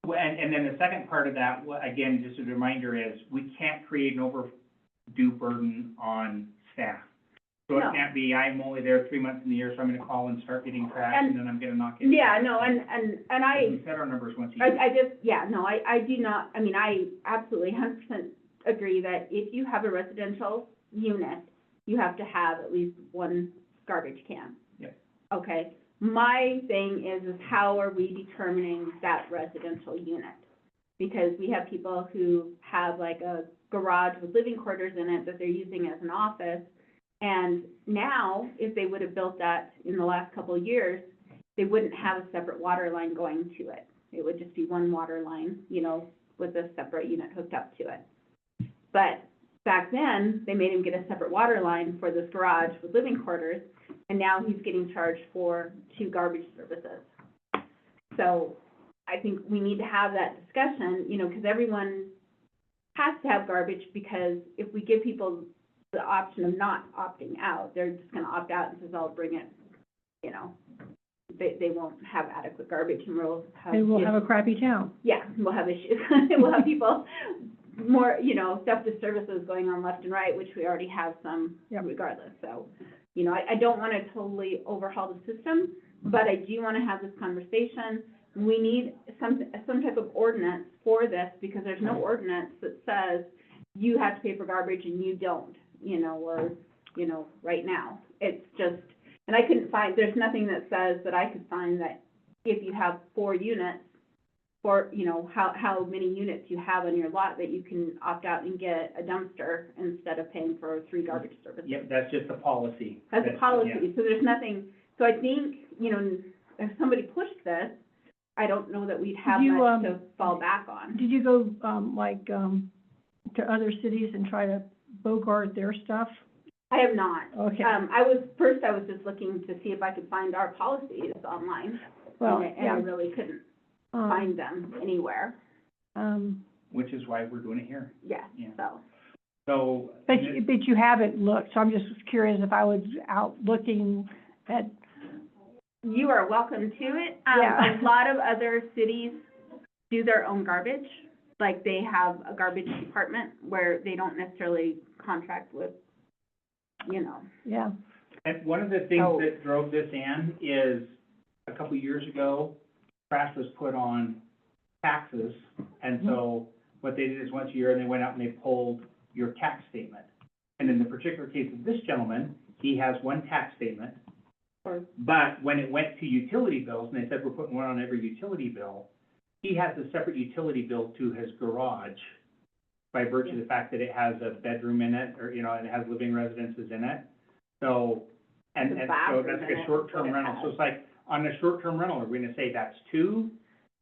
[SPEAKER 3] and then the second part of that, again, just a reminder is, we can't create an overdue burden on staff. So
[SPEAKER 1] No.
[SPEAKER 3] it can't be, I'm only there 3 months in the year, so I'm gonna call and start getting trash, and then I'm gonna not get.
[SPEAKER 1] Yeah, no, and I,
[SPEAKER 3] We set our numbers once a year.
[SPEAKER 1] I just, yeah, no, I do not, I mean, I absolutely 100% agree that if you have a residential unit, you have to have at least one garbage can.
[SPEAKER 3] Yep.
[SPEAKER 1] Okay, my thing is how are we determining that residential unit? Because we have people who have like a garage with living quarters in it that they're using as an office. And now, if they would have built that in the last couple of years, they wouldn't have a separate water line going to it. It would just be one water line, you know, with a separate unit hooked up to it. But back then, they made him get a separate water line for this garage with living quarters, and now he's getting charged for 2 garbage services. So I think we need to have that discussion, you know, because everyone has to have garbage, because if we give people the option of not opting out, they're just gonna opt out and says, I'll bring it, you know, they won't have adequate garbage, and we'll have.
[SPEAKER 2] And we'll have a crappy town.
[SPEAKER 1] Yeah, we'll have issues. We'll have people more, you know, septic services going on left and right, which we already have some
[SPEAKER 2] Yep.
[SPEAKER 1] regardless. So, you know, I don't want to totally overhaul the system, but I do want to have this conversation. We need some type of ordinance for this, because there's no ordinance that says you have to pay for garbage and you don't, you know, or, you know, right now. It's just, and I couldn't find, there's nothing that says that I could find that if you have 4 units, for, you know, how many units you have on your lot, that you can opt out and get a dumpster instead of paying for 3 garbage services.
[SPEAKER 3] Yep, that's just a policy.
[SPEAKER 1] That's a
[SPEAKER 3] yeah.
[SPEAKER 1] policy, so there's nothing, so I think, you know, if somebody pushed this, I don't know that we'd have
[SPEAKER 2] you,
[SPEAKER 1] much to fall back on.
[SPEAKER 2] Did you go, to other cities and try to bogart their stuff?
[SPEAKER 1] I have not.
[SPEAKER 2] Okay,
[SPEAKER 1] I was just looking to see if I could find our policies online.
[SPEAKER 2] well,
[SPEAKER 1] And I
[SPEAKER 2] yeah.
[SPEAKER 1] really couldn't find them anywhere.
[SPEAKER 3] which is why we're doing it here.
[SPEAKER 1] Yeah,
[SPEAKER 3] Yeah.
[SPEAKER 1] so.
[SPEAKER 3] So.
[SPEAKER 2] But you haven't looked, so I'm just curious if I was out looking at,
[SPEAKER 1] You are welcome to it.
[SPEAKER 2] Yeah.
[SPEAKER 1] A lot of other cities do their own garbage. Like, they have a garbage department where they don't necessarily contract with,
[SPEAKER 2] yeah,
[SPEAKER 3] And one of the things
[SPEAKER 1] Oh.
[SPEAKER 3] that drove this in is, a couple of years ago, trash was put on taxes, and so what they did is once a year, they went out and they pulled your tax statement. And in the particular case of this gentleman, he has one tax statement,
[SPEAKER 1] Or-
[SPEAKER 3] but when it went to utility bills, and they said we're putting one on every utility bill, he has a separate utility bill to his garage by virtue of the fact that it has a bedroom in it, or, and it has living residences in it. So, and
[SPEAKER 1] The
[SPEAKER 3] so
[SPEAKER 1] bathroom
[SPEAKER 3] that's
[SPEAKER 1] in
[SPEAKER 3] like
[SPEAKER 1] it
[SPEAKER 3] a
[SPEAKER 1] is
[SPEAKER 3] short-term
[SPEAKER 1] what it
[SPEAKER 3] rental.
[SPEAKER 1] has.
[SPEAKER 3] So it's like, on a short-term rental, are we gonna say that's two?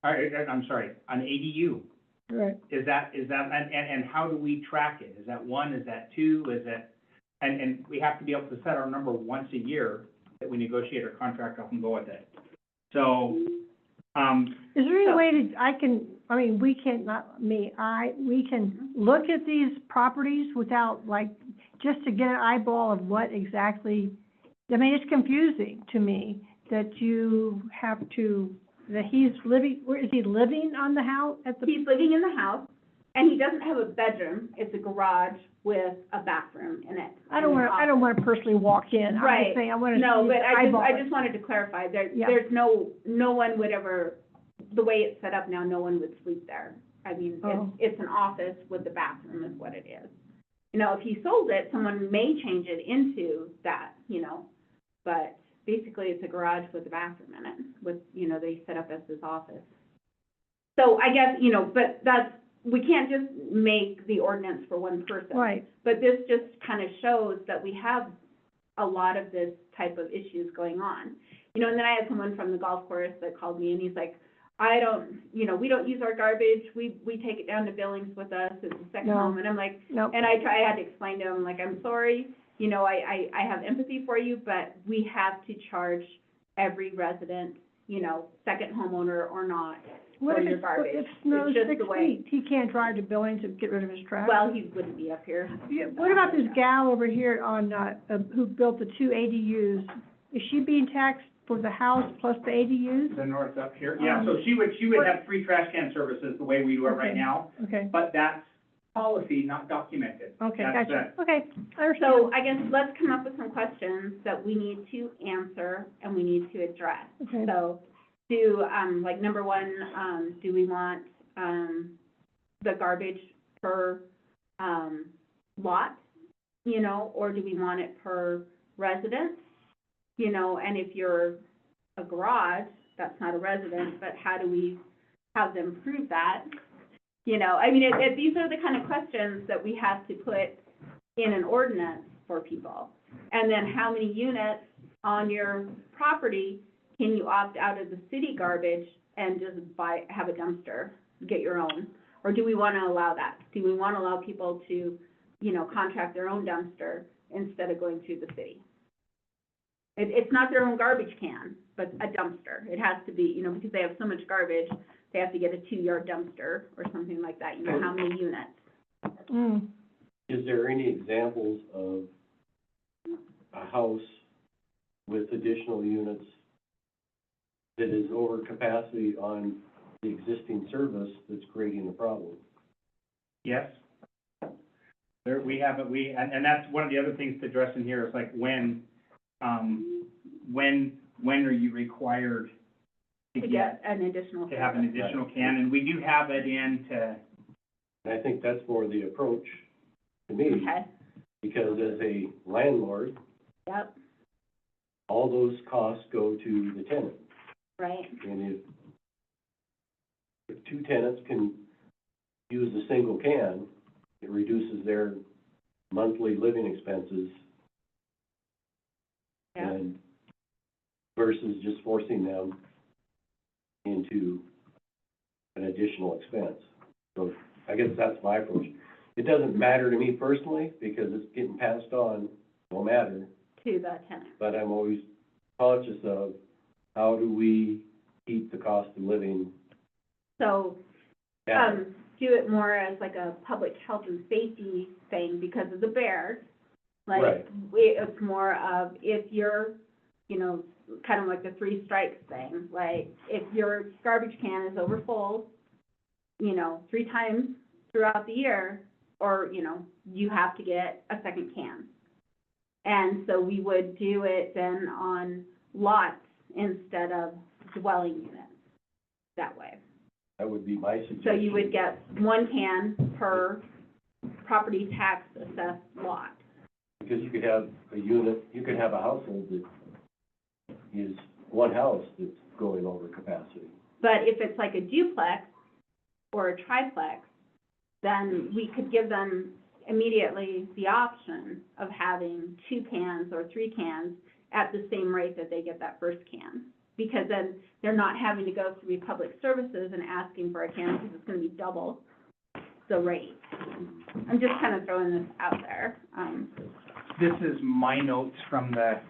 [SPEAKER 3] Or, I'm sorry, an ADU,
[SPEAKER 2] right.
[SPEAKER 3] is that, and how do we track it? Is that one, is that two, is that, and we have to be able to set our number once a year that we negotiate our contract off and go with it. So,
[SPEAKER 2] Is there any
[SPEAKER 1] So-
[SPEAKER 2] way to, we can, not me, we can look at these properties without, just to get an eyeball of what exactly, it's confusing to me that you have to, that he's living, where, is he living on the house, at the?
[SPEAKER 1] He's living in the house, and he doesn't have a bedroom. It's a garage with a bathroom in it.
[SPEAKER 2] I don't wanna personally walk in, I'm
[SPEAKER 1] Right.
[SPEAKER 2] just saying, I wanna see
[SPEAKER 1] No, but
[SPEAKER 2] the
[SPEAKER 1] I
[SPEAKER 2] eyeball.
[SPEAKER 1] just wanted to clarify,
[SPEAKER 2] Yeah.
[SPEAKER 1] there's no one would ever, the way it's set up now, no one would sleep there. I mean,
[SPEAKER 2] Oh.
[SPEAKER 1] it's an office with the bathroom is what it is. If he sold it, someone may change it into that, but basically it's a garage with a bathroom in it, with, they set up as his office. So I guess, but we can't just make the ordinance for one person.
[SPEAKER 2] Right,
[SPEAKER 1] But this just kind of shows that we have a lot of this type of issues going on. And then I had someone from the golf course that called me, and he's like, we don't use our garbage, we take it down to Billings with us, it's a second
[SPEAKER 2] No.
[SPEAKER 1] home, and I'm like,
[SPEAKER 2] no,
[SPEAKER 1] and I had to explain to him, like, I'm sorry, I have empathy for you, but we have to charge every resident, second homeowner or not,
[SPEAKER 2] what
[SPEAKER 1] for
[SPEAKER 2] if
[SPEAKER 1] your
[SPEAKER 2] it's,
[SPEAKER 1] garbage.
[SPEAKER 2] it snows
[SPEAKER 1] It's just
[SPEAKER 2] 6
[SPEAKER 1] the way-
[SPEAKER 2] feet, he can't drive to Billings and get rid of his trash?
[SPEAKER 1] well, he wouldn't be up here.
[SPEAKER 2] Yeah, what about this gal over here on, who built the 2 ADUs? Is she being taxed for the house plus the ADUs?
[SPEAKER 3] the north up here, yeah, so she would have free trash can services the way we do it right
[SPEAKER 2] Okay.
[SPEAKER 3] now,
[SPEAKER 2] Okay,
[SPEAKER 3] but that's policy, not documented.
[SPEAKER 2] okay,
[SPEAKER 3] That's
[SPEAKER 2] gotcha,
[SPEAKER 3] it.
[SPEAKER 2] okay, I understand.
[SPEAKER 1] So I guess let's come up with some questions that we need to answer and we need to address.
[SPEAKER 2] Okay.
[SPEAKER 1] So, number one, do we want, the garbage per, lot, or do we want it per resident? And if you're a garage, that's not a resident, but how do we have them prove that? These are the kind of questions that we have to put in an ordinance for people. And then how many units on your property can you opt out of the city garbage and just have a dumpster, get your own? Or do we want to allow that? Do we want to allow people to, contract their own dumpster instead of going through the city? It's not their own garbage can, but a dumpster. It has to be, because they have so much garbage, they have to get a 2-yard dumpster or something like that, how many units?
[SPEAKER 2] Mm,
[SPEAKER 5] Is there any examples of a house with additional units that is over capacity on the existing service that's creating the problem?
[SPEAKER 3] Yes. There, we have, and that's one of the other things to address in here, is like when are you required
[SPEAKER 1] To get an additional
[SPEAKER 3] to have an
[SPEAKER 1] service.
[SPEAKER 3] additional can, and we do have it in to,
[SPEAKER 5] And I think that's more the approach to me,
[SPEAKER 1] Okay,
[SPEAKER 5] because as a landlord,
[SPEAKER 1] yep,
[SPEAKER 5] all those costs go to the tenant.
[SPEAKER 1] right,
[SPEAKER 5] And if 2 tenants can use a single can, it reduces their monthly living expenses,
[SPEAKER 1] yeah,
[SPEAKER 5] and versus just forcing them into an additional expense. So I guess that's my approach. It doesn't matter to me personally, because it's getting passed on, no matter,
[SPEAKER 1] To the tenant.
[SPEAKER 5] but I'm always conscious of how do we keep the cost of living
[SPEAKER 1] So,
[SPEAKER 5] down?
[SPEAKER 1] do it more as like a public health and safety thing because of the bears. Like,
[SPEAKER 5] Right.
[SPEAKER 1] it's more of if you're, you know, kind of like the three strikes thing. Like, if your garbage can is over full, you know, 3 times throughout the year, or, you know, you have to get a second can. And so we would do it then on lots instead of dwelling units that way.
[SPEAKER 5] That would be my suggestion.
[SPEAKER 1] So you would get 1 can per property tax assessed lot.
[SPEAKER 5] Because you could have a unit, you could have a household that is one house that's going over capacity.
[SPEAKER 1] But if it's like a duplex or a triplex, then we could give them immediately the option of having 2 cans or 3 cans at the same rate that they get that first can. Because then they're not having to go through public services and asking for a can, because it's gonna be double the rate. I'm just kind of throwing this out there.
[SPEAKER 3] This is my notes from the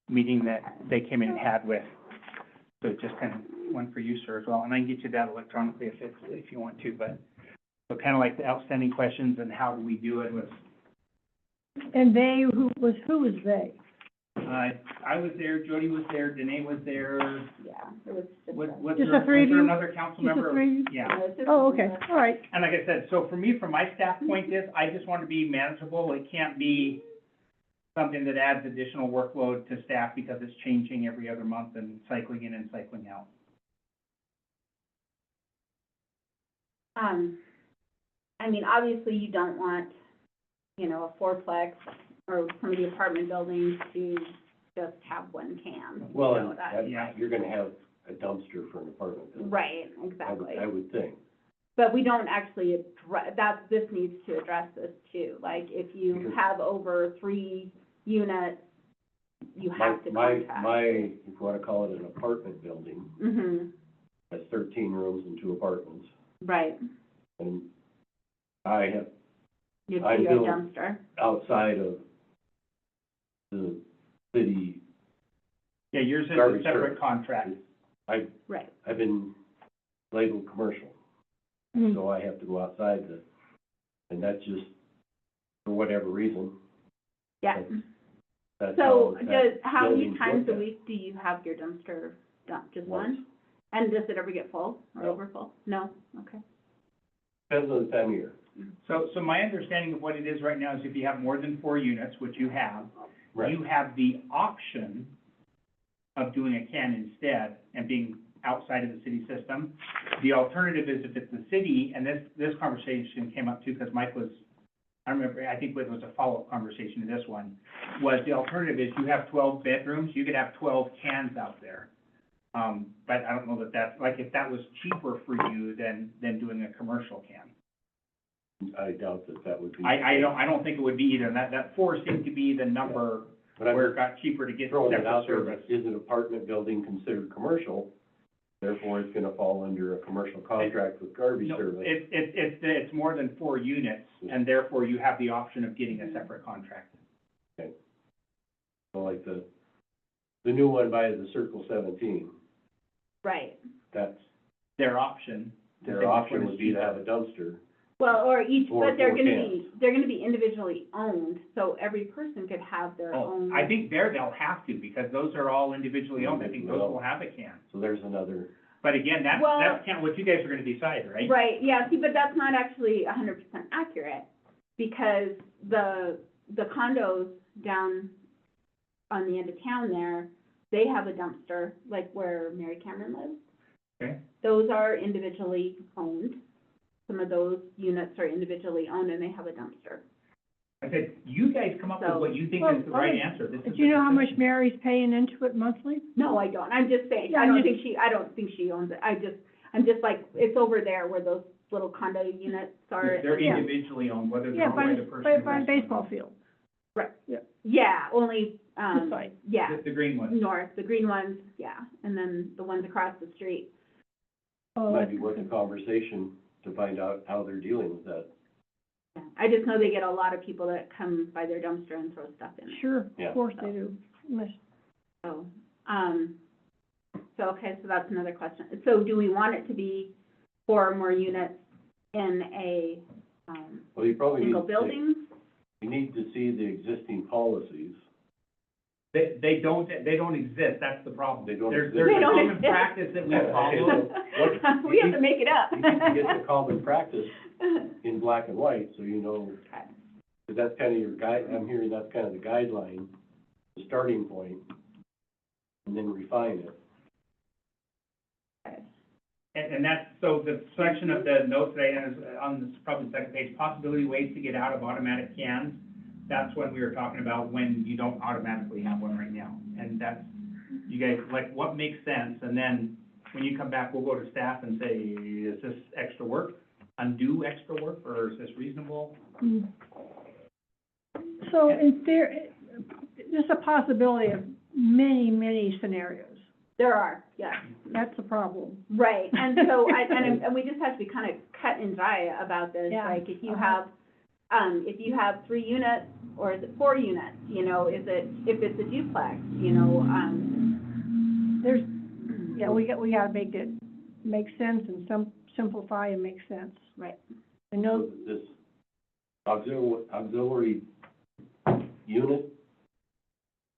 [SPEAKER 3] meeting that they came in and had with, so just kind of one for you, sir, as well, and I can get you that electronically if you want to, but, so kind of like the outstanding questions and how do we do it was,
[SPEAKER 2] And they, who was they?
[SPEAKER 3] I was there, Jody was there, Danae was there,
[SPEAKER 1] Yeah, it was just.
[SPEAKER 3] was
[SPEAKER 2] Just
[SPEAKER 3] there,
[SPEAKER 2] the three of
[SPEAKER 3] was there
[SPEAKER 2] you?
[SPEAKER 3] another council
[SPEAKER 2] Just the
[SPEAKER 3] member?
[SPEAKER 2] three of you?
[SPEAKER 3] Yeah.
[SPEAKER 2] Oh, okay, all right.
[SPEAKER 3] And like I said, so for me, from my staff point is, I just want to be manageable. It can't be something that adds additional workload to staff because it's changing every other month and cycling in and cycling out.
[SPEAKER 1] I mean, obviously you don't want, you know, a fourplex or some of the apartment buildings to just have 1 can.
[SPEAKER 5] Well,
[SPEAKER 1] you know,
[SPEAKER 5] and
[SPEAKER 1] that-
[SPEAKER 3] yeah.
[SPEAKER 5] you're gonna have a dumpster for an apartment building.
[SPEAKER 1] Right, exactly.
[SPEAKER 5] I would think.
[SPEAKER 1] But we don't actually address, this needs to address this too. Like, if you
[SPEAKER 5] Because-
[SPEAKER 1] have over 3 units, you have to contact.
[SPEAKER 5] My, if you wanna call it an apartment building,
[SPEAKER 1] Mm-hmm,
[SPEAKER 5] has 13 rooms and 2 apartments,
[SPEAKER 1] right.
[SPEAKER 5] and I have,
[SPEAKER 1] You'd
[SPEAKER 5] I
[SPEAKER 1] be a
[SPEAKER 5] built-
[SPEAKER 1] dumpster.
[SPEAKER 5] outside of the city,
[SPEAKER 3] Yeah, yours is a
[SPEAKER 5] Garbage
[SPEAKER 3] separate
[SPEAKER 5] service.
[SPEAKER 3] contract.
[SPEAKER 1] Right.
[SPEAKER 5] I've been labeled commercial,
[SPEAKER 2] Mhm.
[SPEAKER 5] so I have to go outside the, and that's just, for whatever reason,
[SPEAKER 1] Yeah.
[SPEAKER 5] that's
[SPEAKER 1] So
[SPEAKER 5] that
[SPEAKER 1] how many
[SPEAKER 5] building's
[SPEAKER 1] times
[SPEAKER 5] looked
[SPEAKER 1] a
[SPEAKER 5] at.
[SPEAKER 1] week do you have your dumpster dumped? Just
[SPEAKER 5] Once.
[SPEAKER 1] one? And does it ever get full or
[SPEAKER 5] No.
[SPEAKER 1] overfull? No? Okay.
[SPEAKER 5] Depends on the time of year.
[SPEAKER 3] So my understanding of what it is right now is if you have more than 4 units, which you have, you have the option of doing a can instead and being outside of the city system. The alternative is if it's the city, and this conversation came up too, because Mike was, I remember, I think it was a follow-up conversation to this one, was the alternative is you have 12 bedrooms, you could have 12 cans out there. But I don't know that that's, like, if that was cheaper for you than doing a commercial can.
[SPEAKER 5] I doubt that would be.
[SPEAKER 3] I don't think it would be either, and that 4 seemed to be the number
[SPEAKER 5] But I'm
[SPEAKER 3] where it
[SPEAKER 5] just
[SPEAKER 3] got cheaper to get
[SPEAKER 5] throwing it
[SPEAKER 3] separate
[SPEAKER 5] out there,
[SPEAKER 3] service.
[SPEAKER 5] is an apartment building considered commercial? Therefore, it's gonna fall under a commercial contract with garbage
[SPEAKER 3] No,
[SPEAKER 5] service.
[SPEAKER 3] it's more than 4 units, and therefore you have the option of getting a separate contract.
[SPEAKER 5] So like the new one by the Circle 17,
[SPEAKER 1] Right.
[SPEAKER 5] that's,
[SPEAKER 3] Their option. to
[SPEAKER 5] their
[SPEAKER 3] say which
[SPEAKER 5] option
[SPEAKER 3] one is
[SPEAKER 5] would be to
[SPEAKER 3] cheaper.
[SPEAKER 5] have a dumpster.
[SPEAKER 1] Well, or each,
[SPEAKER 5] Or
[SPEAKER 1] but they're
[SPEAKER 5] 4
[SPEAKER 1] gonna be individually owned, so every person could have their
[SPEAKER 3] Oh,
[SPEAKER 1] own.
[SPEAKER 3] I think they'll have to, because those are all individually owned, I think those will have a can.
[SPEAKER 5] So there's another,
[SPEAKER 3] But again, that's
[SPEAKER 1] Well-
[SPEAKER 3] kind of what you guys are gonna decide, right?
[SPEAKER 1] Right, yeah, see, but that's not actually 100% accurate, because the condos down on the end of town there, they have a dumpster, like where Mary Cameron lives.
[SPEAKER 3] Okay.
[SPEAKER 1] Those are individually owned. Some of those units are individually owned and they have a dumpster.
[SPEAKER 3] I said, you guys come up with what you think is the
[SPEAKER 2] Well,
[SPEAKER 3] right answer. This
[SPEAKER 2] Do
[SPEAKER 3] is
[SPEAKER 2] you
[SPEAKER 3] the
[SPEAKER 2] know how much
[SPEAKER 3] discussion.
[SPEAKER 2] Mary's paying into it monthly?
[SPEAKER 1] No, I don't, I'm just saying,
[SPEAKER 2] Yeah,
[SPEAKER 1] I
[SPEAKER 2] I'm
[SPEAKER 1] don't
[SPEAKER 2] just-
[SPEAKER 1] think she owns it, I'm just like, it's over there where those little condo units are.
[SPEAKER 3] They're
[SPEAKER 2] Yeah.
[SPEAKER 3] individually owned, whether they're
[SPEAKER 2] Yeah,
[SPEAKER 3] owned by the person. who
[SPEAKER 2] by a
[SPEAKER 3] owns
[SPEAKER 2] baseball
[SPEAKER 3] them.
[SPEAKER 2] field.
[SPEAKER 1] Yeah, only,
[SPEAKER 2] This side.
[SPEAKER 1] yeah.
[SPEAKER 3] The green one.
[SPEAKER 1] North, the green ones, yeah, and then the ones across the street.
[SPEAKER 5] might be worth a conversation to find out how they're dealing with that.
[SPEAKER 1] I just know they get a lot of people that come by their dumpster and throw stuff in it.
[SPEAKER 2] Sure,
[SPEAKER 5] Yeah.
[SPEAKER 2] of course they do.
[SPEAKER 1] So, okay, so that's another question. So do we want it to be 4 or more units in a,
[SPEAKER 5] Well, you probably need
[SPEAKER 1] single
[SPEAKER 5] to,
[SPEAKER 1] building?
[SPEAKER 5] you need to see the existing policies.
[SPEAKER 3] They don't exist, that's the problem.
[SPEAKER 5] They don't
[SPEAKER 3] There's
[SPEAKER 5] exist.
[SPEAKER 3] a
[SPEAKER 1] They don't
[SPEAKER 3] common
[SPEAKER 1] exist.
[SPEAKER 3] practice that we
[SPEAKER 5] Okay,
[SPEAKER 3] follow.
[SPEAKER 5] so
[SPEAKER 1] We have to make it up.
[SPEAKER 5] You need to get the common practice in black and white, so you know,
[SPEAKER 1] Okay.
[SPEAKER 5] because that's kind of your guide, I'm hearing that's kind of the guideline, the starting point, and then refine it.
[SPEAKER 3] And that's, so the section of the notes that I had is on this, probably the second page, possibility ways to get out of automatic cans. That's when we were talking about when you don't automatically have one right now. And that's, you guys, like, what makes sense? And then when you come back, we'll go to staff and say, is this extra work, undue extra work, or is this reasonable?
[SPEAKER 2] So in theory, there's a possibility of many, many scenarios.
[SPEAKER 1] There are, yes.
[SPEAKER 2] That's the problem.
[SPEAKER 1] Right, and so, and we just have to be kind of cut and dry about this,
[SPEAKER 2] Yeah.
[SPEAKER 1] like, if you have 3 units, or is it 4 units, you know, if it's a duplex, you know,
[SPEAKER 2] There's, yeah, we gotta make it make sense and simplify and make sense.
[SPEAKER 1] right.
[SPEAKER 2] I know,
[SPEAKER 5] So this auxiliary unit,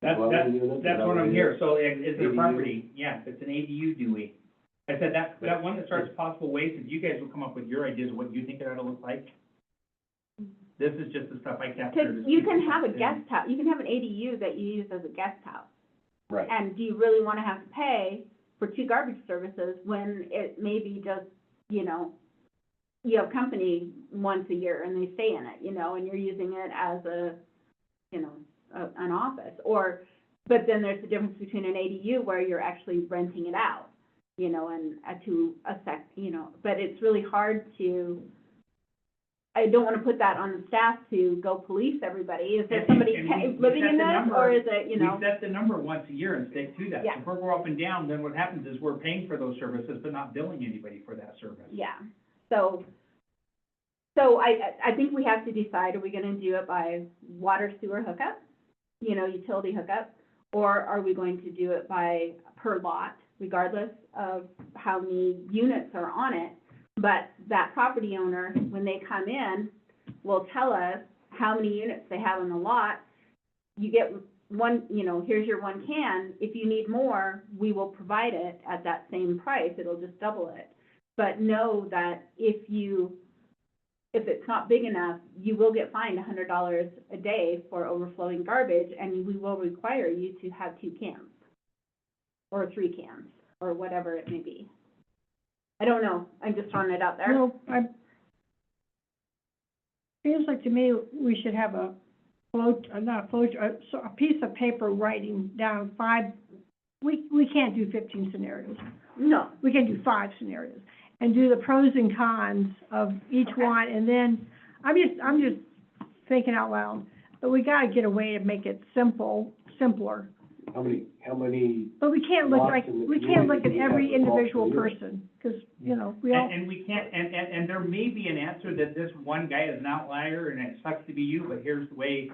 [SPEAKER 5] dwelling unit, is
[SPEAKER 3] That's
[SPEAKER 5] that
[SPEAKER 3] what I'm
[SPEAKER 5] it
[SPEAKER 3] here,
[SPEAKER 5] is?
[SPEAKER 3] so is there
[SPEAKER 5] ADU?
[SPEAKER 3] property? Yeah, it's an ADU, do we? I said that one that starts possible ways, if you guys will come up with your ideas of what you think it ought to look like. This is just the stuff I captured.
[SPEAKER 1] Because
[SPEAKER 3] as
[SPEAKER 1] you can
[SPEAKER 3] people
[SPEAKER 1] have a
[SPEAKER 3] said.
[SPEAKER 1] guest house, you can have an ADU that you use as a guest house.
[SPEAKER 5] Right.
[SPEAKER 1] And do you really wanna have to pay for 2 garbage services when it may be just, you know, you have company once a year and they stay in it, you know, and you're using it as a, you know, an office, or, but then there's the difference between an ADU where you're actually renting it out, you know, and you know, but it's really hard to, I don't wanna put that on the staff to go police everybody. Is there
[SPEAKER 3] And-
[SPEAKER 1] somebody
[SPEAKER 3] and we
[SPEAKER 1] living
[SPEAKER 3] set
[SPEAKER 1] in
[SPEAKER 3] the
[SPEAKER 1] this,
[SPEAKER 3] number-
[SPEAKER 1] or is it, you know?
[SPEAKER 3] We set the number once a year and stick to that.
[SPEAKER 1] Yeah.
[SPEAKER 3] If we go up and down, then what happens is we're paying for those services, but not billing anybody for that service.
[SPEAKER 1] Yeah, so I think we have to decide, are we gonna do it by water sewer hookup? You know, utility hookup, or are we going to do it by per lot, regardless of how many units are on it? But that property owner, when they come in, will tell us how many units they have on the lot. You get one, you know, here's your 1 can, if you need more, we will provide it at that same price, it'll just double it. But know that if it's not big enough, you will get fined $100 a day for overflowing garbage, and we will require you to have 2 cans, or 3 cans, or whatever it may be. I don't know, I'm just throwing it out there.
[SPEAKER 2] no, feels like to me, we should have a a piece of paper writing down 5, we can't do 15 scenarios.
[SPEAKER 1] No,
[SPEAKER 2] We can do 5 scenarios, and do the pros and cons of each
[SPEAKER 1] Okay.
[SPEAKER 2] one, and then, I'm just thinking out loud, but we gotta get a way to make it simpler.
[SPEAKER 5] How many,
[SPEAKER 2] But we can't look
[SPEAKER 5] Lots
[SPEAKER 2] like,
[SPEAKER 5] in the
[SPEAKER 2] we can't look at
[SPEAKER 5] community
[SPEAKER 2] every
[SPEAKER 5] have multiple
[SPEAKER 2] individual
[SPEAKER 5] units.
[SPEAKER 2] person, because, you know, we all,
[SPEAKER 3] And we can't, and there may be an answer that this one guy is an outlier and it sucks to be you, but here's the way.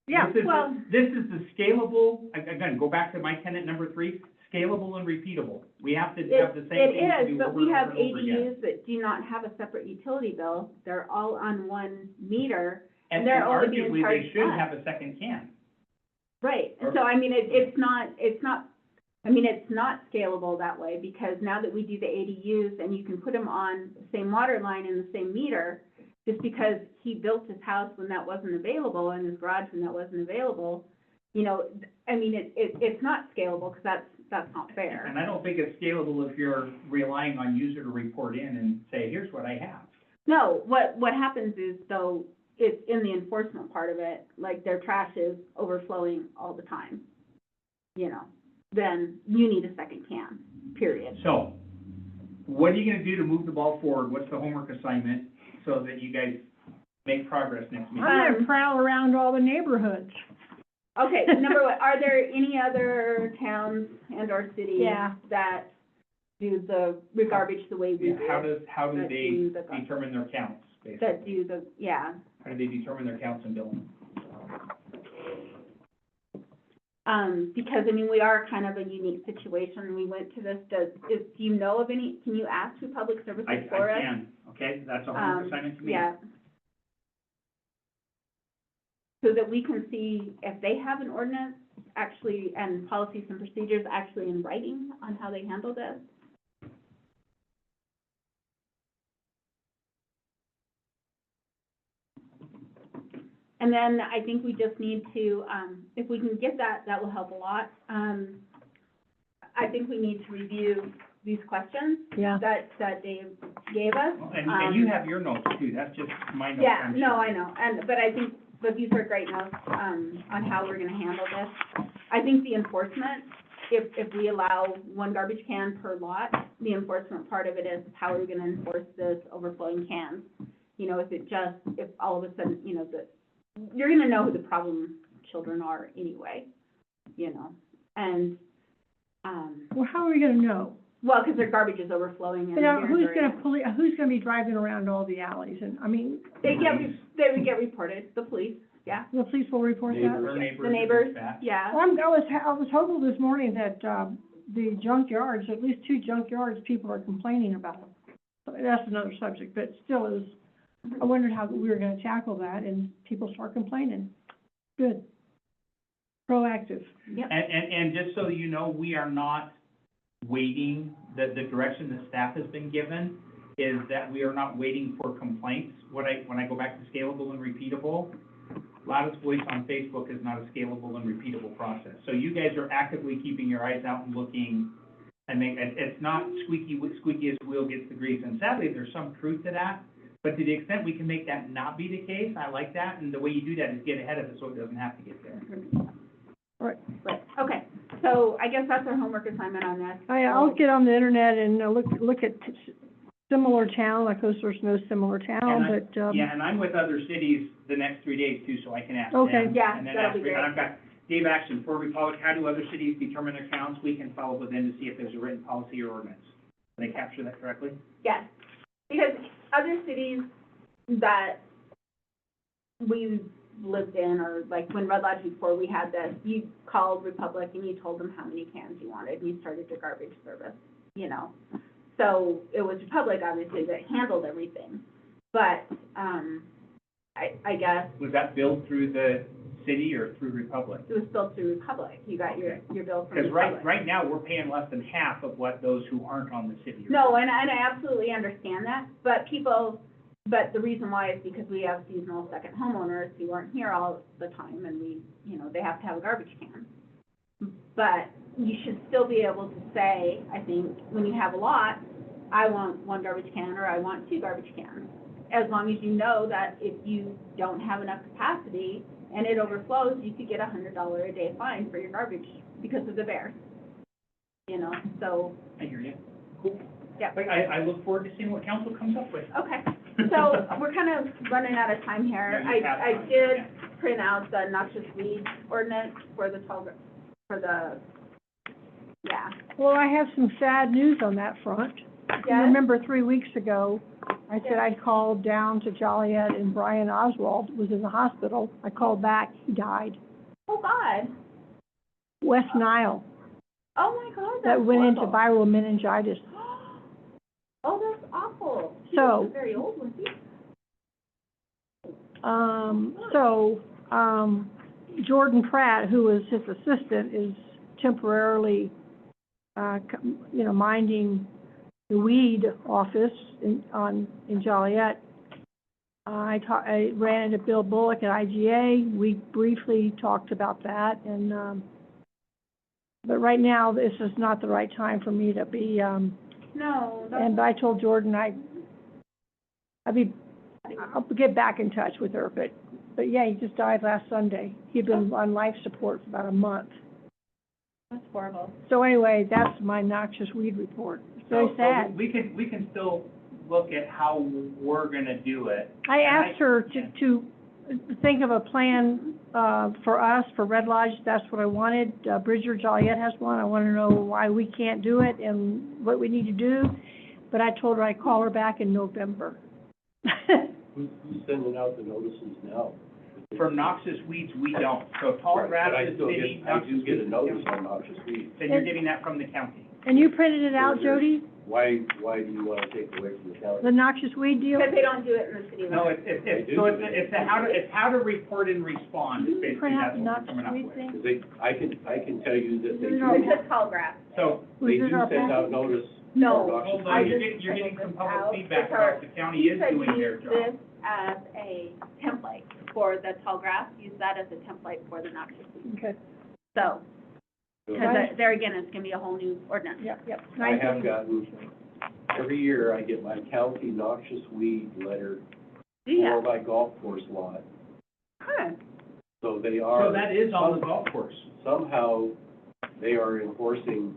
[SPEAKER 2] yeah,
[SPEAKER 3] This is,
[SPEAKER 1] well-
[SPEAKER 3] this is the scalable, again, go back to my tenet number 3, scalable and repeatable. We have to have the same thing to
[SPEAKER 1] It
[SPEAKER 3] do
[SPEAKER 1] is, but
[SPEAKER 3] over
[SPEAKER 1] we
[SPEAKER 3] and
[SPEAKER 1] have
[SPEAKER 3] over and over again.
[SPEAKER 1] ADUs that do not have a separate utility bill, they're all on 1 meter.
[SPEAKER 3] And
[SPEAKER 1] they're only being
[SPEAKER 3] arguably, they
[SPEAKER 1] charged
[SPEAKER 3] should
[SPEAKER 1] less.
[SPEAKER 3] have a second can.
[SPEAKER 1] Right,
[SPEAKER 3] Or-
[SPEAKER 1] so I mean, it's not scalable that way, because now that we do the ADUs and you can put them on the same water line and the same meter, just because he built his house when that wasn't available and his garage when that wasn't available, you know, I mean, it's not scalable, because that's not fair.
[SPEAKER 3] And I don't think it's scalable if you're relying on user to report in and say, here's what I have.
[SPEAKER 1] No, what happens is, though, it's in the enforcement part of it, like their trash is overflowing all the time, you know, then you need a second can, period.
[SPEAKER 3] So, what are you gonna do to move the ball forward? What's the homework assignment so that you guys make progress next meeting?
[SPEAKER 2] I'm gonna prowl around all the neighborhoods.
[SPEAKER 1] Okay, number one, are there any other towns and or cities
[SPEAKER 2] Yeah.
[SPEAKER 1] that do the garbage the way we do.
[SPEAKER 3] How do
[SPEAKER 1] that
[SPEAKER 3] they
[SPEAKER 1] do the gar-
[SPEAKER 3] determine their counts,
[SPEAKER 1] That
[SPEAKER 3] basically?
[SPEAKER 1] do the, yeah.
[SPEAKER 3] How do they determine their counts and billing?
[SPEAKER 1] Because, I mean, we are kind of a unique situation, we went to this, do you know of any, can you ask through Public Services
[SPEAKER 3] I
[SPEAKER 1] for us?
[SPEAKER 3] can, okay, that's a homework assignment to me.
[SPEAKER 1] Yeah. So that we can see if they have an ordinance actually, and policies and procedures actually in writing on how they handle this. And then I think we just need to, if we can get that, that will help a lot. I think we need to review these questions
[SPEAKER 2] Yeah.
[SPEAKER 1] that Dave gave us.
[SPEAKER 3] Well, and you have your notes too, that's just my notes.
[SPEAKER 1] Yeah,
[SPEAKER 3] I'm
[SPEAKER 1] no,
[SPEAKER 3] sure.
[SPEAKER 1] I know, but I think, but these are great notes, on how we're gonna handle this. I think the enforcement, if we allow one garbage can per lot, the enforcement part of it is, how are we gonna enforce this overflowing cans? You know, if all of a sudden, you know, you're gonna know who the problem children are anyway, you know, and,
[SPEAKER 2] Well, how are we gonna know?
[SPEAKER 1] well, 'cause their garbage is overflowing and.
[SPEAKER 2] You know, who's
[SPEAKER 1] they're-
[SPEAKER 2] who's gonna be driving around all the alleys? And, I mean,
[SPEAKER 1] They would get reported, the police, yeah.
[SPEAKER 2] the police will report that?
[SPEAKER 5] Neighbors.
[SPEAKER 3] Her neighbors.
[SPEAKER 1] The neighbors,
[SPEAKER 3] dispatch.
[SPEAKER 1] yeah.
[SPEAKER 2] Well, I was hopeful this morning that, the junkyards, at least 2 junkyards, people are complaining about. But that's another subject, but still is, I wondered how we were gonna tackle that, and people start complaining. Good. Proactive.
[SPEAKER 1] Yep.
[SPEAKER 3] And just so you know, we are not waiting, the direction that staff has been given is that we are not waiting for complaints. When I go back to scalable and repeatable, Loudest Voice on Facebook is not a scalable and repeatable process. So you guys are actively keeping your eyes out and looking, and it's not squeaky as wheel gets the grease. And sadly, there's some truth to that, but to the extent we can make that not be the case, I like that, and the way you do that is get ahead of it so it doesn't have to get there.
[SPEAKER 2] Right.
[SPEAKER 1] Right, okay, so I guess that's our homework assignment on this.
[SPEAKER 2] I'll get on the internet and look at similar town, of course, there's no similar town,
[SPEAKER 3] And
[SPEAKER 2] but,
[SPEAKER 3] Yeah, and I'm with other cities the next 3 days too, so I can ask them.
[SPEAKER 2] Okay.
[SPEAKER 1] Yeah,
[SPEAKER 3] And then
[SPEAKER 1] that'll
[SPEAKER 3] ask
[SPEAKER 1] be
[SPEAKER 3] Rick.
[SPEAKER 1] great.
[SPEAKER 3] And I've got Dave Action for Republic, how do other cities determine their counts? We can follow with them to see if there's a written policy or ordinance. Did I capture that correctly?
[SPEAKER 1] Yes, because other cities that we lived in, or like when Red Lodge before we had this, you called Republic and you told them how many cans you wanted, and you started your garbage service, you know? So it was Republic, obviously, that handled everything, but, I guess
[SPEAKER 3] Was that billed through the city or through Republic?
[SPEAKER 1] it was still through Republic, you got your bill from
[SPEAKER 3] Because
[SPEAKER 1] Republic.
[SPEAKER 3] right now, we're paying less than half of what those who aren't on the city are.
[SPEAKER 1] No, and I absolutely understand that, but the reason why is because we have seasonal second homeowners who aren't here all the time, and they have to have a garbage can. But you should still be able to say, I think, when you have a lot, I want 1 garbage can, or I want 2 garbage cans. As long as you know that if you don't have enough capacity and it overflows, you could get $100 a day fine for your garbage because of the bear. So,
[SPEAKER 3] I hear you. Cool.
[SPEAKER 1] yeah.
[SPEAKER 3] But I look forward to seeing what council comes up with.
[SPEAKER 1] Okay, so we're kind of running out of time here.
[SPEAKER 3] Yeah, you have
[SPEAKER 1] I
[SPEAKER 3] time,
[SPEAKER 1] did
[SPEAKER 3] yeah.
[SPEAKER 1] print out the noxious weed ordinance for yeah.
[SPEAKER 2] well, I have some sad news on that front. You
[SPEAKER 1] Yes?
[SPEAKER 2] remember 3 weeks ago, I said I'd called down to Joliet and Brian Oswald was in the hospital. I called back, he died.
[SPEAKER 1] Oh, God.
[SPEAKER 2] West Nile,
[SPEAKER 1] Oh, my God, that's
[SPEAKER 2] that went into
[SPEAKER 1] horrible.
[SPEAKER 2] viral meningitis.
[SPEAKER 1] Oh, that's awful. He
[SPEAKER 2] So-
[SPEAKER 1] wasn't very old, was he?
[SPEAKER 2] Jordan Pratt, who was his assistant, is temporarily, minding the weed office in Joliet. I ran into Bill Bullock at IGA. We briefly talked about that, and, but right now, this is not the right time for me to be,
[SPEAKER 1] No, that's,
[SPEAKER 2] and I told Jordan I'll get back in touch with her, but yeah, he just died last Sunday. He'd been on life support for about a month.
[SPEAKER 1] that's horrible.
[SPEAKER 2] So anyway, that's my noxious weed report. It's very
[SPEAKER 3] So
[SPEAKER 2] sad.
[SPEAKER 3] we can still look at how we're gonna do it.
[SPEAKER 2] I asked her to think of a plan, for us, for Red Lodge, that's what I wanted. Bridger Joliet has one, I wanna know why we can't do it and what we need to do, but I told her I'd call her back in November.
[SPEAKER 5] Who's sending out the notices now?
[SPEAKER 3] For noxious weeds, we don't. So tall
[SPEAKER 5] Right,
[SPEAKER 3] grass
[SPEAKER 5] but I
[SPEAKER 3] is
[SPEAKER 5] still
[SPEAKER 3] city,
[SPEAKER 5] get, I do
[SPEAKER 3] noxious
[SPEAKER 5] get a
[SPEAKER 3] weeds.
[SPEAKER 5] notice on noxious weeds.
[SPEAKER 3] Then you're getting that from the county.
[SPEAKER 2] And you printed it out, Jody,
[SPEAKER 5] Why do you wanna take away from the county?
[SPEAKER 2] the noxious weed deal?
[SPEAKER 1] Because they don't do it in the city limits.
[SPEAKER 3] No, it's how to report and respond, is basically,
[SPEAKER 2] Print out
[SPEAKER 3] that's
[SPEAKER 2] the
[SPEAKER 3] what we're
[SPEAKER 2] noxious
[SPEAKER 3] coming up
[SPEAKER 2] weed
[SPEAKER 3] with.
[SPEAKER 2] thing?
[SPEAKER 5] 'Cause I can tell you that they
[SPEAKER 2] Is it
[SPEAKER 5] do,
[SPEAKER 2] our-
[SPEAKER 1] It's just tall grass.
[SPEAKER 3] So,
[SPEAKER 2] Was
[SPEAKER 5] they
[SPEAKER 2] it
[SPEAKER 5] do
[SPEAKER 2] our
[SPEAKER 5] send out
[SPEAKER 2] packet?
[SPEAKER 5] notice
[SPEAKER 1] No.
[SPEAKER 5] for noxious
[SPEAKER 3] hold
[SPEAKER 1] I
[SPEAKER 3] on,
[SPEAKER 5] weeds.
[SPEAKER 1] just
[SPEAKER 3] you're getting some
[SPEAKER 1] printed
[SPEAKER 3] public
[SPEAKER 1] this
[SPEAKER 3] feedback
[SPEAKER 1] out
[SPEAKER 3] about the county is doing their job.
[SPEAKER 1] He said use this as a template for the tall grass, use that as a template for the noxious weeds.
[SPEAKER 2] Okay,
[SPEAKER 1] So,
[SPEAKER 5] So
[SPEAKER 1] because there again, it's gonna be a whole new ordinance.
[SPEAKER 2] yep.
[SPEAKER 5] I have gotten, every year I get my county noxious weed letter for
[SPEAKER 1] Yeah.
[SPEAKER 5] my golf course lot.
[SPEAKER 1] Huh.
[SPEAKER 5] So they are.
[SPEAKER 3] So that is on the golf course.
[SPEAKER 5] Somehow, they are enforcing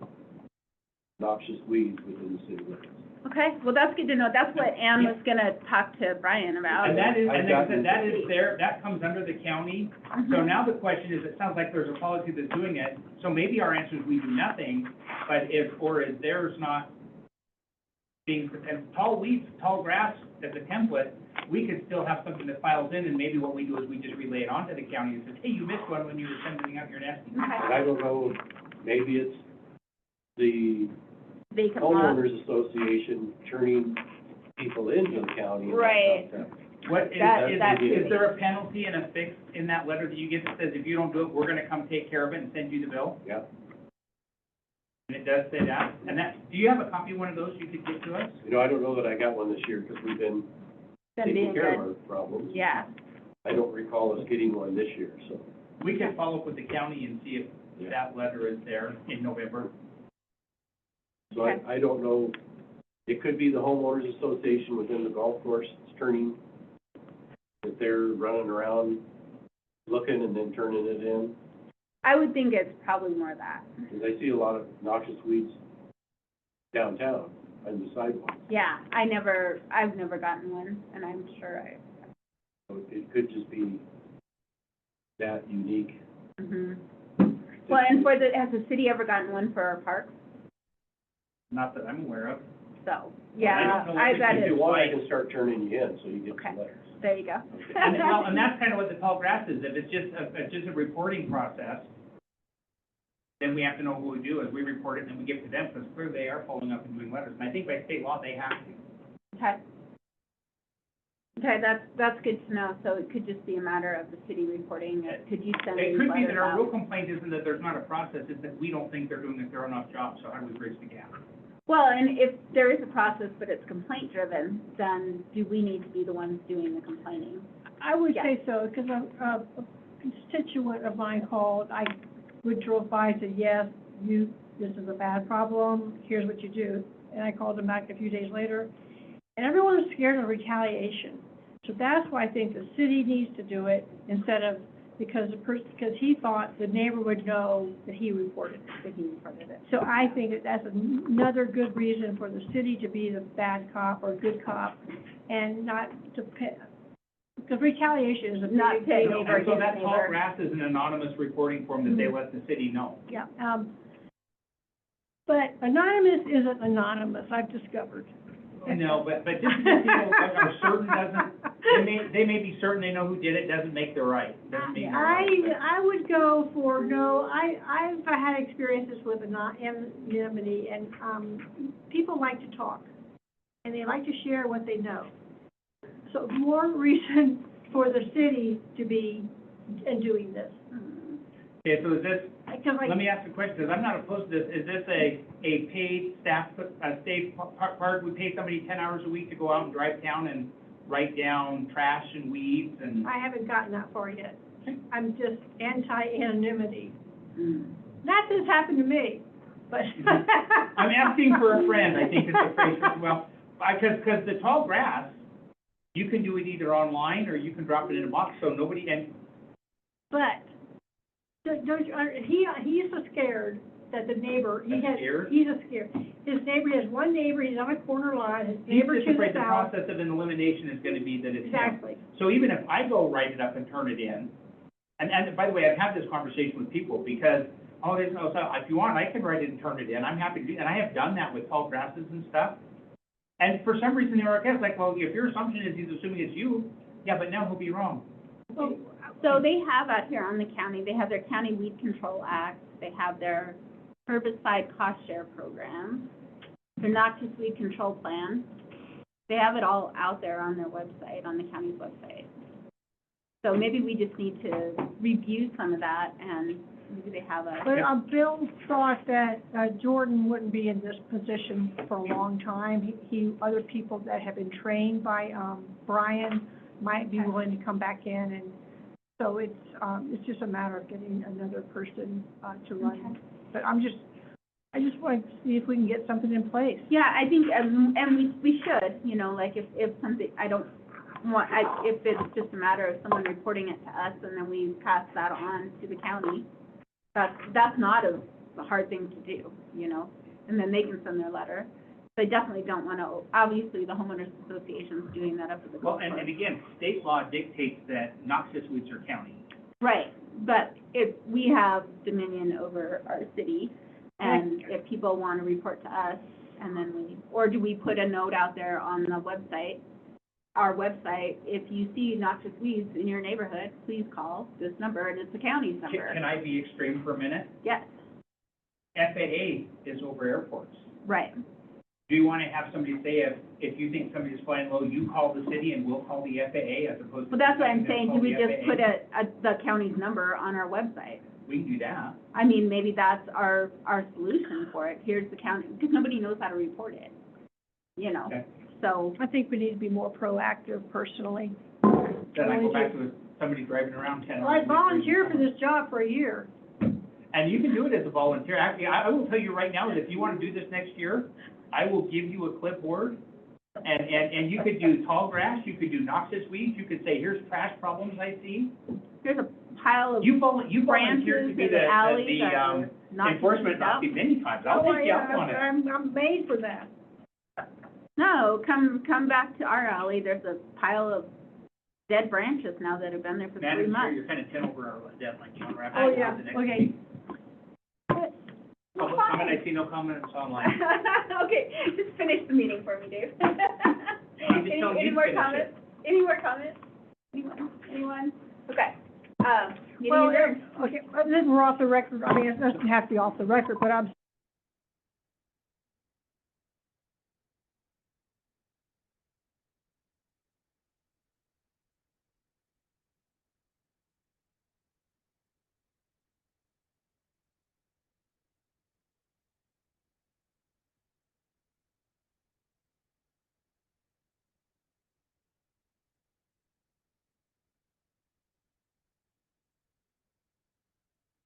[SPEAKER 5] noxious weeds within the city limits.
[SPEAKER 1] Okay, well, that's good to know. That's what Ann was gonna talk to Brian about.
[SPEAKER 3] And that is,
[SPEAKER 5] I've
[SPEAKER 3] and like I
[SPEAKER 5] gotten-
[SPEAKER 3] said, that is there, that comes under the county. So now the question is, it sounds like there's a policy that's doing it, so maybe our answer is we do nothing, but is theirs not being, and tall weeds, tall grass as a template, we could still have something that files in, and maybe what we do is we just relay it on to the county and say, hey, you missed one when you were sending out your nesting.
[SPEAKER 5] And
[SPEAKER 1] Okay,
[SPEAKER 5] I don't know, maybe it's the
[SPEAKER 1] vacant lot.
[SPEAKER 5] homeowners association turning people into the county. and that
[SPEAKER 1] Right.
[SPEAKER 5] concept.
[SPEAKER 3] What,
[SPEAKER 1] That
[SPEAKER 3] is
[SPEAKER 1] could
[SPEAKER 3] there a penalty and a fix in that letter that you get that says if you don't do it, we're gonna come take care of it and send you the bill?
[SPEAKER 5] Yeah,
[SPEAKER 3] And it does say that, and that, do you have a copy of one of those you could get to us?
[SPEAKER 5] you know, I don't know that I got one this year, because we've been
[SPEAKER 1] Been
[SPEAKER 5] taking
[SPEAKER 1] being
[SPEAKER 5] care of
[SPEAKER 1] good.
[SPEAKER 5] our problems.
[SPEAKER 1] Yeah,
[SPEAKER 5] I don't recall us getting one this year, so.
[SPEAKER 3] We can follow up with the county and see if
[SPEAKER 5] Yeah.
[SPEAKER 3] that letter is there in November.
[SPEAKER 5] So I don't know, it could be the homeowners association within the golf course that's turning, that they're running around looking and then turning it in.
[SPEAKER 1] I would think it's probably more that.
[SPEAKER 5] Because I see a lot of noxious weeds downtown on the sidewalks.
[SPEAKER 1] Yeah, I've never gotten one, and I'm sure
[SPEAKER 5] So it could just be that unique.
[SPEAKER 1] mhm. Well, and has the city ever gotten one for our parks?
[SPEAKER 3] Not that I'm aware of.
[SPEAKER 1] So,
[SPEAKER 3] I
[SPEAKER 1] yeah,
[SPEAKER 3] don't know
[SPEAKER 1] I
[SPEAKER 3] if
[SPEAKER 1] bet
[SPEAKER 5] If you
[SPEAKER 1] it's,
[SPEAKER 5] want, I can start turning you in, so you get
[SPEAKER 1] Okay.
[SPEAKER 5] some letters.
[SPEAKER 1] there you go.
[SPEAKER 3] And that's kind of what the tall grass is, if it's just a reporting process, then we have to know what we do, is we report it and then we give it to them, because clearly they are following up and doing letters, and I think by state law, they have to.
[SPEAKER 1] Okay. Okay, that's good to know, so it could just be a matter of the city reporting it. Could you send
[SPEAKER 3] It
[SPEAKER 1] these
[SPEAKER 3] could be that
[SPEAKER 1] letters
[SPEAKER 3] our real
[SPEAKER 1] out?
[SPEAKER 3] complaint isn't that there's not a process, it's that we don't think they're doing a thorough enough job, so how do we bridge the gap?
[SPEAKER 1] Well, and if there is a process, but it's complaint driven, then do we need to be the ones doing the complaining?
[SPEAKER 2] I would
[SPEAKER 1] Yeah.
[SPEAKER 2] say so, because a constituent of mine called, I would drove by and said, yes, this is a bad problem, here's what you do. And I called him back a few days later, and everyone was scared of retaliation. So that's why I think the city needs to do it instead of, because he thought the neighbor would know that he reported it.
[SPEAKER 1] That he reported it?
[SPEAKER 2] So I think that that's another good reason for the city to be the bad cop or good cop and not to because retaliation is a
[SPEAKER 1] Not
[SPEAKER 2] big,
[SPEAKER 1] to
[SPEAKER 2] big.
[SPEAKER 1] neighbor
[SPEAKER 3] And so that
[SPEAKER 1] against
[SPEAKER 3] tall
[SPEAKER 1] neighbor.
[SPEAKER 3] grass is an anonymous reporting form that they let the city know.
[SPEAKER 2] Yeah, but anonymous isn't anonymous, I've discovered.
[SPEAKER 3] No, but just because people are certain doesn't, they may be certain they know who did it, doesn't make it right, doesn't mean they're right.
[SPEAKER 2] I would go for, no, I've had experiences with anonymity, and, people like to talk, and they like to share what they know. So more reason for the city to be, doing this.
[SPEAKER 3] Okay, so is this,
[SPEAKER 2] Because
[SPEAKER 3] let me ask a question, because I'm not opposed to this, is this a paid staff, part, we pay somebody 10 hours a week to go out and drive down and write down trash and weeds and?
[SPEAKER 2] I haven't gotten that far yet. I'm just anti-anonymity.
[SPEAKER 1] Mm.
[SPEAKER 2] Not that it's happened to me, but.
[SPEAKER 3] I'm asking for a friend, I think is the phrase, well, because the tall grass, you can do it either online or you can drop it in a box, so nobody, and
[SPEAKER 2] But, don't you, he's so scared that the neighbor, he
[SPEAKER 3] That's
[SPEAKER 2] has,
[SPEAKER 3] scared?
[SPEAKER 2] he's a scare. His neighbor, he has one neighbor, he's on a corner lot, his neighbor
[SPEAKER 3] He's
[SPEAKER 2] to
[SPEAKER 3] just
[SPEAKER 2] the
[SPEAKER 3] afraid the
[SPEAKER 2] south.
[SPEAKER 3] process of an elimination is gonna be that it's him.
[SPEAKER 2] Exactly.
[SPEAKER 3] So even if I go write it up and turn it in, and by the way, I've had this conversation with people, because, oh, there's no, so if you want, I can write it and turn it in, I'm happy to do, and I have done that with tall grasses and stuff. And for some reason, the RFS is like, well, if your assumption is he's assuming it's you, yeah, but now he'll be wrong.
[SPEAKER 1] So they have out here on the county, they have their County Weed Control Act, they have their herbicide cost share program, their noxious weed control plan. They have it all out there on their website, on the county's website. So maybe we just need to review some of that, and maybe they have a,
[SPEAKER 2] But, Bill thought that, Jordan wouldn't be in this position for a long time. Other people that have been trained by, Brian might be willing to come back in, and so it's just a matter of getting another person, to run.
[SPEAKER 1] Okay.
[SPEAKER 2] But I just want to see if we can get something in place.
[SPEAKER 1] yeah, I think, and we should, you know, like if something, if it's just a matter of someone reporting it to us and then we pass that on to the county, that's not a hard thing to do, you know, and then they can send their letter. They definitely don't want to, obviously, the homeowners association's doing that up at the
[SPEAKER 3] Well,
[SPEAKER 1] golf
[SPEAKER 3] and
[SPEAKER 1] course.
[SPEAKER 3] again, state law dictates that noxious weeds are county.
[SPEAKER 1] Right, but if we have dominion over our city, and if people want to report to us, and then or do we put a note out there on the website, our website, if you see noxious weeds in your neighborhood, please call this number, and it's the county's number.
[SPEAKER 3] Can I be extreme for a minute?
[SPEAKER 1] Yes,
[SPEAKER 3] FAA is over airports.
[SPEAKER 1] right.
[SPEAKER 3] Do you want to have somebody say, if you think somebody's flying low, you call the city and we'll call the FAA as opposed to?
[SPEAKER 1] Well, that's what I'm
[SPEAKER 3] deciding to
[SPEAKER 1] saying,
[SPEAKER 3] call
[SPEAKER 1] do we
[SPEAKER 3] the
[SPEAKER 1] just
[SPEAKER 3] FAA?
[SPEAKER 1] put the county's number on our website?
[SPEAKER 3] We can do that.
[SPEAKER 1] I mean, maybe that's our solution for it, here's the county, because nobody knows how to report it, you know,
[SPEAKER 3] Okay.
[SPEAKER 1] so.
[SPEAKER 2] I think we need to be more proactive personally.
[SPEAKER 3] Then I go back to somebody driving around 10 hours.
[SPEAKER 2] I volunteered for this job for a year.
[SPEAKER 3] And you can do it as a volunteer. Actually, I will tell you right now that if you want to do this next year, I will give you a clipboard, and you could do tall grass, you could do noxious weeds, you could say, here's trash problems I see.
[SPEAKER 1] There's a pile of
[SPEAKER 3] You volunteered
[SPEAKER 1] branches
[SPEAKER 3] to be
[SPEAKER 1] in the alleys
[SPEAKER 3] the
[SPEAKER 1] that are not
[SPEAKER 3] enforcement
[SPEAKER 1] cleaned up.
[SPEAKER 3] not many times. I'll
[SPEAKER 2] Oh,
[SPEAKER 3] take you up on it.
[SPEAKER 2] I'm made for that.
[SPEAKER 1] No, come back to our alley, there's a pile of dead branches now that have been there for 3
[SPEAKER 3] Madam Chair,
[SPEAKER 1] months.
[SPEAKER 3] you're kind of 10 over our deadline. You want to wrap
[SPEAKER 2] Oh,
[SPEAKER 3] up
[SPEAKER 2] yeah,
[SPEAKER 3] the next
[SPEAKER 2] okay.
[SPEAKER 3] meeting?
[SPEAKER 1] But-
[SPEAKER 3] Public
[SPEAKER 1] Well,
[SPEAKER 3] comment,
[SPEAKER 1] fine.
[SPEAKER 3] I see no comments online.
[SPEAKER 1] Okay, just finish the meeting for me, Dave.
[SPEAKER 3] I'm just telling
[SPEAKER 1] Any
[SPEAKER 3] you to
[SPEAKER 1] more
[SPEAKER 3] finish it.
[SPEAKER 1] comments? Any more comments? Anyone? Okay, meeting
[SPEAKER 2] Well,
[SPEAKER 1] adjourned.
[SPEAKER 2] okay, then we're off the record, I mean, it doesn't have to be off the record, but I'm